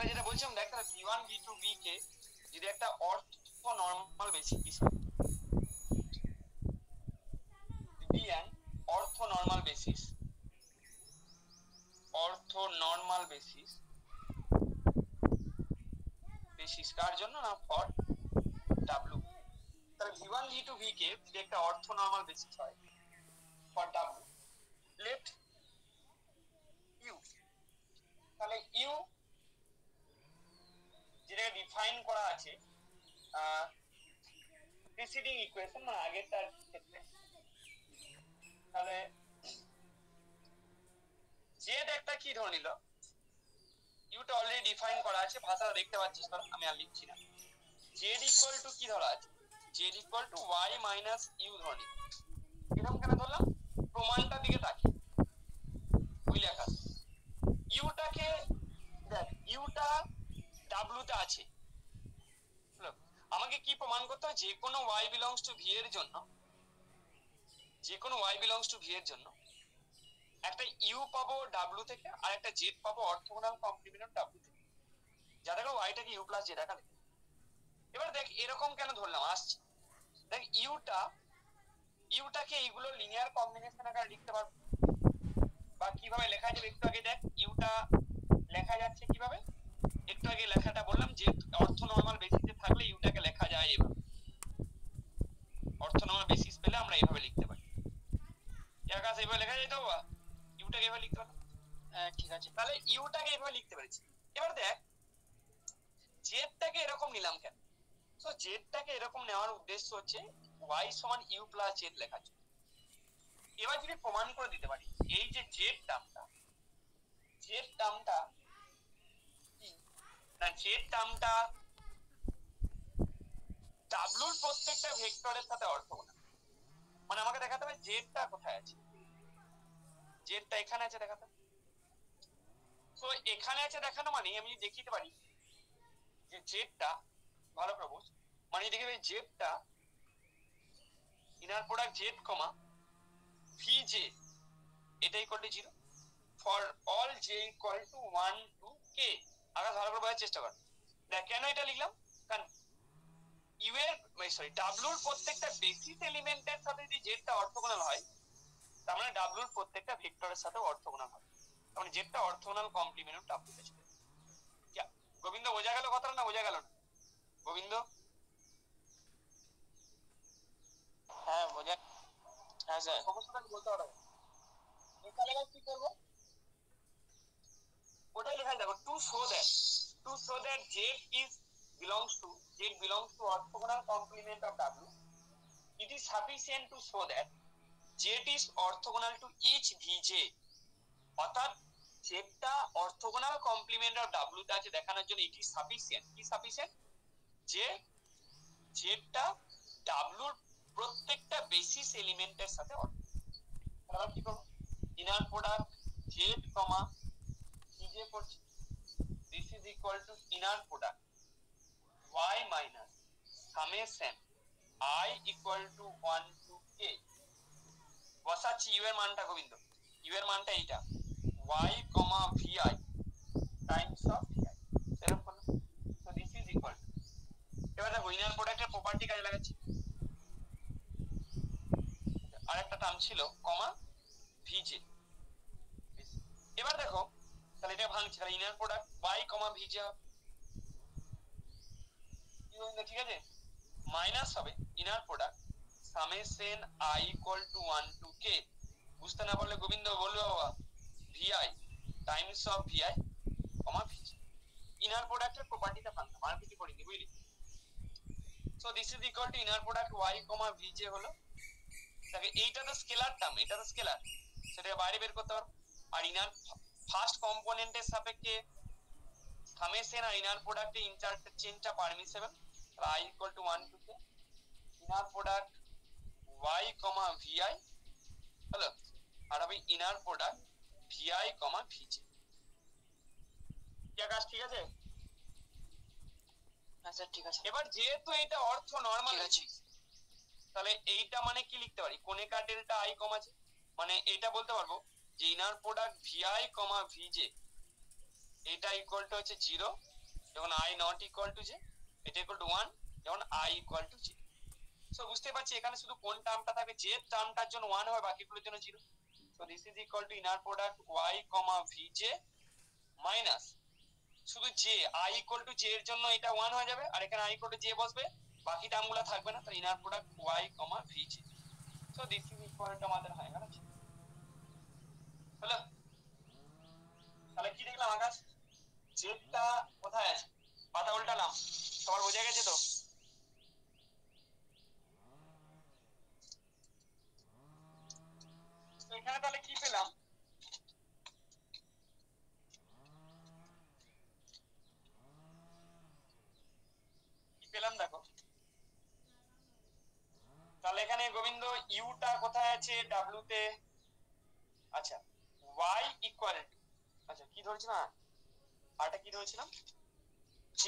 যেটা বলছিলাম দেখ তাহলে v1 v2 vk যদি একটা নর্মাল বেসিস অর্থ নর্মাল বেসিস কার জন্য না ফর ডাব্লিউ। তাহলে v1 v2 vk যদি একটা অর্থ নর্মাল বেসিস হয় ফর ডাব্লিউ, লেট ইউ, তাহলে ইউ যেটা ডিফাইন করা আছে প্রিসিডিং ইকুয়েশন মানে আগেরটার ক্ষেত্রে, তাহলে জেড একটা কি ধরে নিল, ইউটা অলরেডি ডিফাইন করা আছে, ভাষাটা দেখতে পাচ্ছিস তো, আমি আর লিখছি না। জেড ইকুয়াল টু কি ধরা আছে, Z equal to Y minus U ধরে নিল। এরকম কেন ধরলাম, প্রমাণটার দিকে তাকিয়ে ওই লেখা ইউটাকে দেখ, ইউটা ডাব্লিউ তে আছে, আমাকে কি প্রমাণ করতে হয়, যে কোনো y belongs to v এর জন্য, যে কোনো y belongs to v এর জন্য একটা u পাবো w থেকে আর একটা z পাবো অর্থগোনাল কমপ্লিমেন্ট অফ w থেকে, যাতে করে y টাকে u প্লাস z আকারে। এবার দেখ এরকম কেন ধরলাম, আসছে দেখ ইউটাকে এইগুলো লিনিয়ার কম্বিনেশন আকারে লিখতে পারবো, বা কিভাবে লেখা যাবে একটু আগে দেখ, ইউটা লেখা যাচ্ছে কিভাবে, একটু আগে লেখাটা বললাম যে অর্থ নরমাল বেসিসে থাকলে ইউটাকে লেখা যায় এভাবে, অর্থ নরমাল বেসিস পেলে আমরা এইভাবে লিখতে পারি। আকাশ এইভাবে লেখা যায় তো বাবা, ইউটাকে এইভাবে লিখতে পারলাম, ঠিক আছে। তাহলে ইউটাকে এইভাবে লিখতে পেরেছি। এবার দেখ জেডটাকে এরকম নিলাম কেন, সো জেডটাকে এরকম নেওয়ার উদ্দেশ্য হচ্ছে y সমান ইউ প্লাস জেড লেখার জন্য। এবার যদি প্রমাণ করে দিতে পারি এই যে জেড টার্মটা কি না, জেড টার্মটা ডাব্লুর প্রত্যেকটা ভেক্টরের সাথে অর্থগোনাল, মানে আমাকে দেখাতে হবে জেডটা কোথায় আছে, জেডটা এখানে আছে দেখাতে, তো এখানে আছে দেখানো মানে আমি দেখিতে পারি যে জেডটা, ভালো করে বুঝ, মানে দেখে জেডটা ইনার প্রোডাক্ট জেড কমা vj এটা equal to 0 for all j equal to 1 to k। আগে ভালো করে বোঝার চেষ্টা কর, দেখ কেন এটা লিখলাম, কারণ ইউ এর w এর প্রত্যেকটা বেসিস এলিমেন্টের সাথে যদি জেডটা অর্থগোনাল হয়, তার মানে w এর প্রত্যেকটা ভেক্টরের সাথে অর্থগোনাল হবে, তার মানে জেডটা অর্থগোনাল কমপ্লিমেন্ট অফ w তে ছিল। গোবিন্দ বোঝা গেল কথাটা না বোঝা গেল না গোবিন্দ? হ্যাঁ বোঝা, হ্যাঁ স্যার। সমস্যাটা বলতে পারো, তাহলে কি করব, ওটাই লেখা দেখো, to show that z belongs to orthogonal complement of w, it is sufficient to show that z is orthogonal to each vj, অর্থাৎ জেডটা অর্থগোনাল কমপ্লিমেন্ট অফ w তে আছে দেখানোর জন্য ইট ইজ সাফিসিয়েন্ট, কি সাফিসিয়েন্ট, যে জেডটা w এর প্রত্যেকটা basis এলিমেন্টের সাথে অর্থগোনাল। তাহলে কি করব, ইনার প্রোডাক্ট জেড কমা vj করছি, this is equal to inner product y minus summation I equal to 1 to k, বসাচ্ছি ইউ এর মানটা গোবিন্দ, ইউ এর মানটা এইটা y comma vi times of vi, এরকম করলাম, so this is equal to, এবার দেখো ইনার প্রোডাক্টের প্রপার্টি কাজে লাগাচ্ছি, আরেকটা টার্ম ছিল কমা vj, এবার দেখো তাহলে এটা ভাঙছি, তাহলে inner product y comma vj হবে, ঠিক আছে, মাইনাস হবে inner product summation i equal to 1 to k, বুঝতে না পারলে গোবিন্দ বলবে বাবা vi Times of vi comma vj, inner প্রোডাক্টের প্রপার্টিটা ফাংশন আর কিছু করিনি বুঝলি, so this is equal two inner product y comma vj হলো, তাহলে এইটা তো স্কেলার টার্ম, এটা তো স্কেলার, সেটাকে বাইরে বের করতে পারো, আর ইনার ফার্স্ট কম্পোনেন্টের সাপেক্ষে সামেশন আর ইনার প্রোডাক্টের ইন্টারচেঞ্জটা permissible, i equal to 1 to k, inner product y comma vi হলো, আর হবে inner product vi comma vj, কি আকাশ ঠিক আছে? হ্যাঁ স্যার ঠিক আছে। এবার যেহেতু এটা অর্থ নরমাল আছে, তাহলে এইটা মানে কি লিখতে পারি, কোণিকা ডেল্টা i কমা j, মানে এটা বলতে পারবো যে inner product vi comma vj এটা ইকুয়াল টু হচ্ছে 0 যখন i not equal to j, এটা ইকুয়াল টু 1 যেমন i equal to j। So বুঝতে পারছি এখানে শুধু কোন টার্মটা থাকবে, যে টার্মটার জন্য 1 হয় বাকিগুলোর জন্য 0। So this is equal two inner product y, vj minus শুধু j, i equal to j এর জন্য এটা 1 হয়ে যাবে, আর এখানে i ইকুয়াল টু j বসবে, বাকি টার্মগুলো থাকবে না, তাহলে inner product y, vj। So this is equal two আমাদের হয়ে গেল হলো। তাহলে কি দেখলাম আকাশ, জেডটা কোথায় আছে, পাতা উল্টালাম, সবার বোঝা গেছে তো? তো এখানে তাহলে কি পেলাম, কি পেলাম দেখো, তাহলে এখানে গোবিন্দ ইউটা কোথায় আছে, ডাব্লিউ তে, আচ্ছা y ইকুয়াল টু, আচ্ছা কি ধরেছি না, আরটা কি ধরেছিলাম, z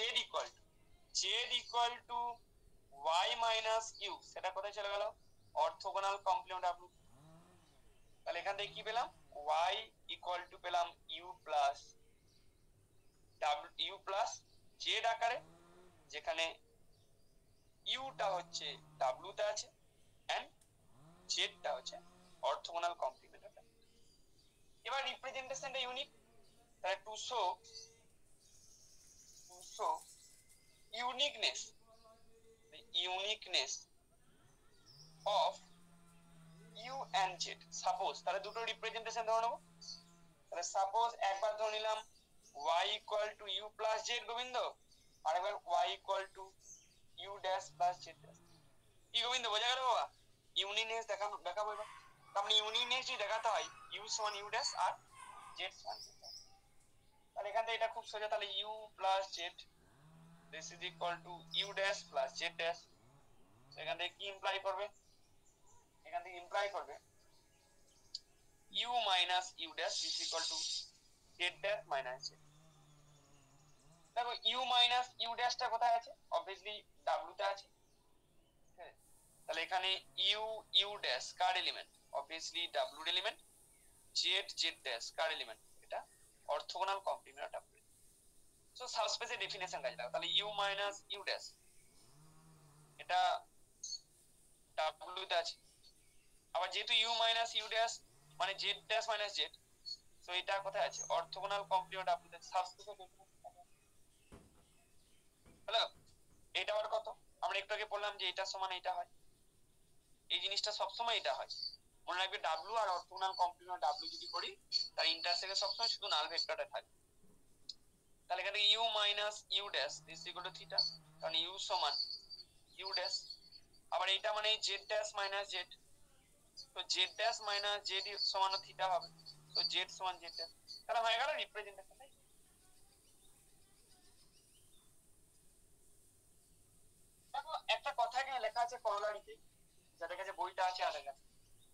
equal to y minus U, সেটা কোথায় চলে গেল, অর্থোগোনাল কমপ্লিমেন্ট ডাব্লিউ। তাহলে এখান থেকে কি পেলাম, y ইকুয়াল টু পেলাম U plus U plus Z আকারে, যেখানে ইউটা হচ্ছে ডাব্লিউ তে আছে এন্ড জেডটা হচ্ছে অর্থোগোনাল কমপ্লিমেন্ট। এবার রিপ্রেজেন্টেশনটা ইউনিক, তাহলে to show uniqueness of U and Z. Suppose তাহলে দুটো রিপ্রেজেন্টেশন ধরে নেবো, তাহলে সাপোজ একবার ধরে নিলাম y equal to u plus z Gobinda, আর একবার y equal to you dash plus Z dash. কি গোবিন্দ বোঝা গেল বাবা? ইউনিকনেস দেখাবো এবার। তাহলে ইউনিকনেস যদি দেখাতে হয় ইউ সমান ইউ ড্যাশ আর জেড সমান জেড ড্যাশ, তাহলে এখান থেকে এটা খুব সোজা, তাহলে U plus Z this is equal to you dash plus Z dash. এখান থেকে কি ইমপ্লাই করবে, এখান থেকে ইমপ্লাই করবে U minus you dash is equal to Z dash minus Z. দেখো ইউ মাইনাস ইউ ড্যাশটা কোথায় আছে, অবভিয়াসলি ডাব্লিউ তে আছে, তাহলে এখানে ইউ ইউ ড্যাশ কার এলিমেন্ট, অবভিয়াসলি ডাব্লিউ এর এলিমেন্ট, জেড জেড ড্যাশ কার এলিমেন্ট, এটা অর্থোগোনাল কমপ্লিমেন্ট ডাব্লিউ। সো সাবস্পেসের ডেফিনেশন কাজে লাগা, তাহলে ইউ মাইনাস ইউ ড্যাশ এটা ডাব্লিউ তে আছে, আবার যেহেতু ইউ মাইনাস ইউ ড্যাশ মানে Z dash minus z, so এটা কোথায় আছে, অর্থোগোনাল কমপ্লিমেন্ট ডাব্লিউ তে, সাবস্পেসের ডেফিনেশন। হ্যালো, এটা আবার কত, আমরা একটু আগে বললাম যে এটা সমান এটা হয়, এই জিনিসটা সবসময় এটা হয়, মনে রাখবে ডাব্লিউ আর অর্থোগোনাল কমপ্লিমেন্ট ডাব্লিউ যদি করি তার ইন্টারসেক্টে সবসময় শুধু নাল ভেক্টরটা থাকে। তাহলে এখানে U minus you dash is equal to theta, কারণ ইউ সমান ইউ ড্যাশ, আবার এটা মানে জেড ড্যাশ মাইনাস জেড, তো জেড ড্যাশ মাইনাস জেড সমান থিটা হবে, তো জেড সমান জেড ড্যাশ, তাহলে হয়ে গেল রিপ্রেজেন্টেশন। দেখো একটা কথা এখানে লেখা আছে করোলারিতে, যাদের কাছে বইটা আছে তাদের কাছে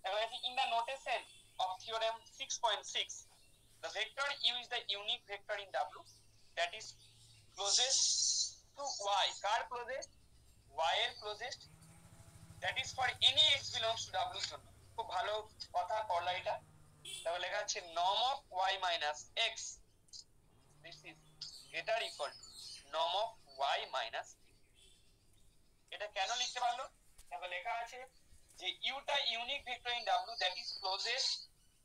দেখো, in the notation of theorem 6.6 the vector u is the unique vector in w that is closest to y, কার closest, y এর closest, that is for any x belongs to w এর জন্য। খুব ভালো কথা করোলারিটা, তাহলে লেখা আছে norm of y minus x this is greater equal to norm of y minus, এটা কেন লিখতে পারলো, দেখো লেখা আছে যে ইউটা unique vector in w that is closest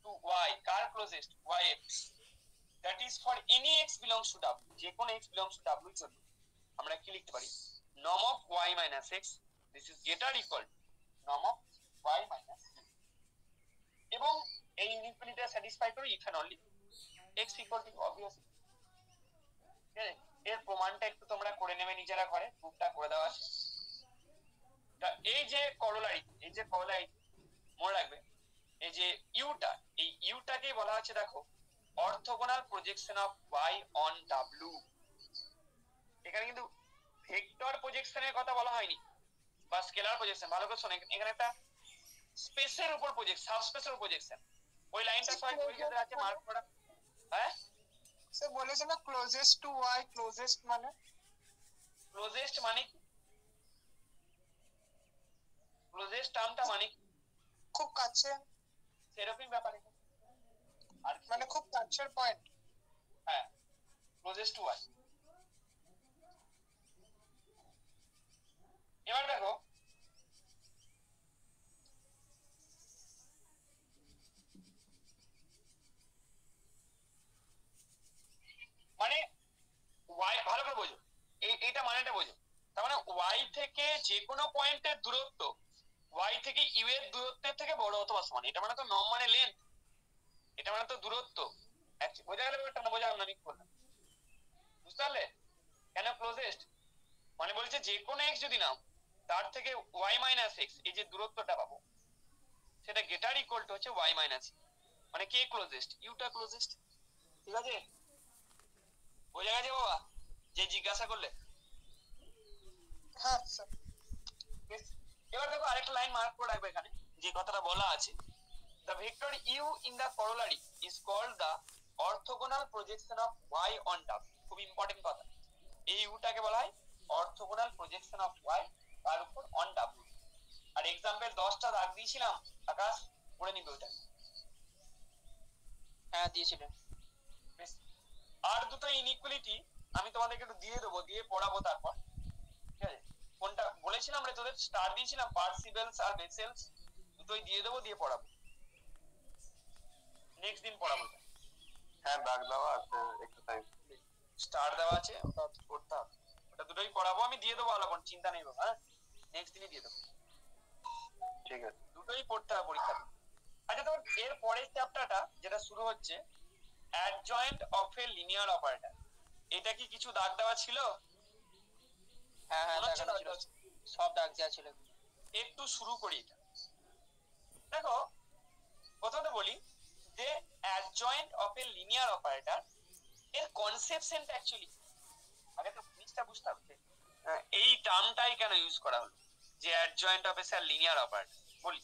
to y, কার closest, y এর, that is for any x belongs to w, যে কোন x belongs to w এর জন্য আমরা কি লিখতে পারি, norm of y minus x this is greater equal to norm of y minus x, এবং এই ইউনিকলিটা স্যাটিসফাই করে if and only x equal to obviously। এর প্রমাণটা একটু তোমরা করে নেবে নিজেরা ঘরে, প্রুফটা করে দেওয়া আছে। এই যে করোলারি মনে রাখবে, এই যে ইউটা, এই ইউটাকেই বলা হচ্ছে দেখো orthogonal projection of y on w। এখানে কিন্তু ভেক্টর প্রজেকশনের কথা বলা হয়নি বা স্কেলার প্রজেকশন, ভালো করে শোনো, এখানে একটা স্পেসের উপর প্রজেকশন, সাবস্পেসের উপর প্রজেকশন, ওই লাইনটা সবাই বই খাতে আছে মার্ক করা। হ্যাঁ স্যার বলেছেন না ক্লোজেস্ট টু ওয়াই, ক্লোজেস্ট মানে কি, ক্লোজেস্ট টার্মটা মানে কি, খুব কাছে, সেরকমই ব্যাপার এখানে, আর মানে খুব কাছের পয়েন্ট। হ্যাঁ ক্লোজেস্ট টু ওয়াই। এবার দেখো মানে y ভালো করে বোঝো, এইটা মানেটা বোঝো। তার মানে y থেকে যে কোনো পয়েন্টের দূরত্ব y থেকে u এর দূরত্বের থেকে বড় অথবা সমান, এটা মানে তো নম মানে লেন্থ, এটা মানে তো দূরত্ব। বোঝা গেল ব্যাপারটা না? বোঝা গেল না? আমি কি বললাম বুঝতে পারলে? কেন ক্লোজেস্ট মানে বলছে যে কোনো x যদি নাও তার থেকে y মাইনাস x এই যে দূরত্বটা পাবো সেটা গেটার ইকুয়াল টু হচ্ছে y মাইনাস মানে কে ক্লোজেস্ট, ইউটা ক্লোজেস্ট। ঠিক আছে, বোঝা গেছে বাবা যে জিজ্ঞাসা করলে? হ্যাঁ স্যার। বেশ, এবার দেখো আরেকটা লাইন মার্ক করে রাখবে এখানে যে কথাটা বলা আছে, the vector u in the corollary is called the orthogonal projection of y on w। খুব ইম্পর্টেন্ট কথা, এই ইউটাকে বলা হয় অর্থোগোনাল প্রজেকশন অফ y তার উপর অন w। আর এক্সাম্পল 10টা দাগ দিয়েছিলাম, আকাশ পড়ে নিবে ওটা। হ্যাঁ দিয়েছিলেন। বেশ, আর দুটো ইনইকুয়ালিটি আমি তোমাদেরকে একটু দিয়ে দেবো, দিয়ে পড়াবো তারপর। ঠিক আছে, কোনটা বলেছিলাম রে তোদের, স্টার দিয়েছিলাম পার্সিভেলস আর বেসেলস, দুটোই দিয়ে দেবো, দিয়ে পড়াবো, নেক্সট দিন পড়াবো। হ্যাঁ দাগ দেওয়া আছে এক্সারসাইজ। স্টার দেওয়া আছে, ওটা করতে হবে, ওটা দুটোই পড়াবো, আমি দিয়ে দেবো আলাপন, চিন্তা নেই বাবা। হ্যাঁ, নেক্সট দিনই দিয়ে দেবো, ঠিক আছে। দুটোই পড়তে হবে পরীক্ষাতে। আচ্ছা, তোমার এর পরের চ্যাপ্টারটা যেটা শুরু হচ্ছে adjoint of a linear operator, এটা কি কিছু দাগ দেওয়া ছিল? হ্যাঁ হ্যাঁ মনে হচ্ছে দেখানো দাগ ছিল, দেওয়া ছিল? সব দাগ দেওয়া ছিল। একটু শুরু করি এটা। দেখো প্রথমত বলি যে adjoint of a linear operator এর কনসেপশনটা অ্যাকচুয়ালি আগে তো জিনিসটা বুঝতে হবে, এই টার্মটাই কেন ইউজ করা হলো যে adjoint of a linear operator. বলি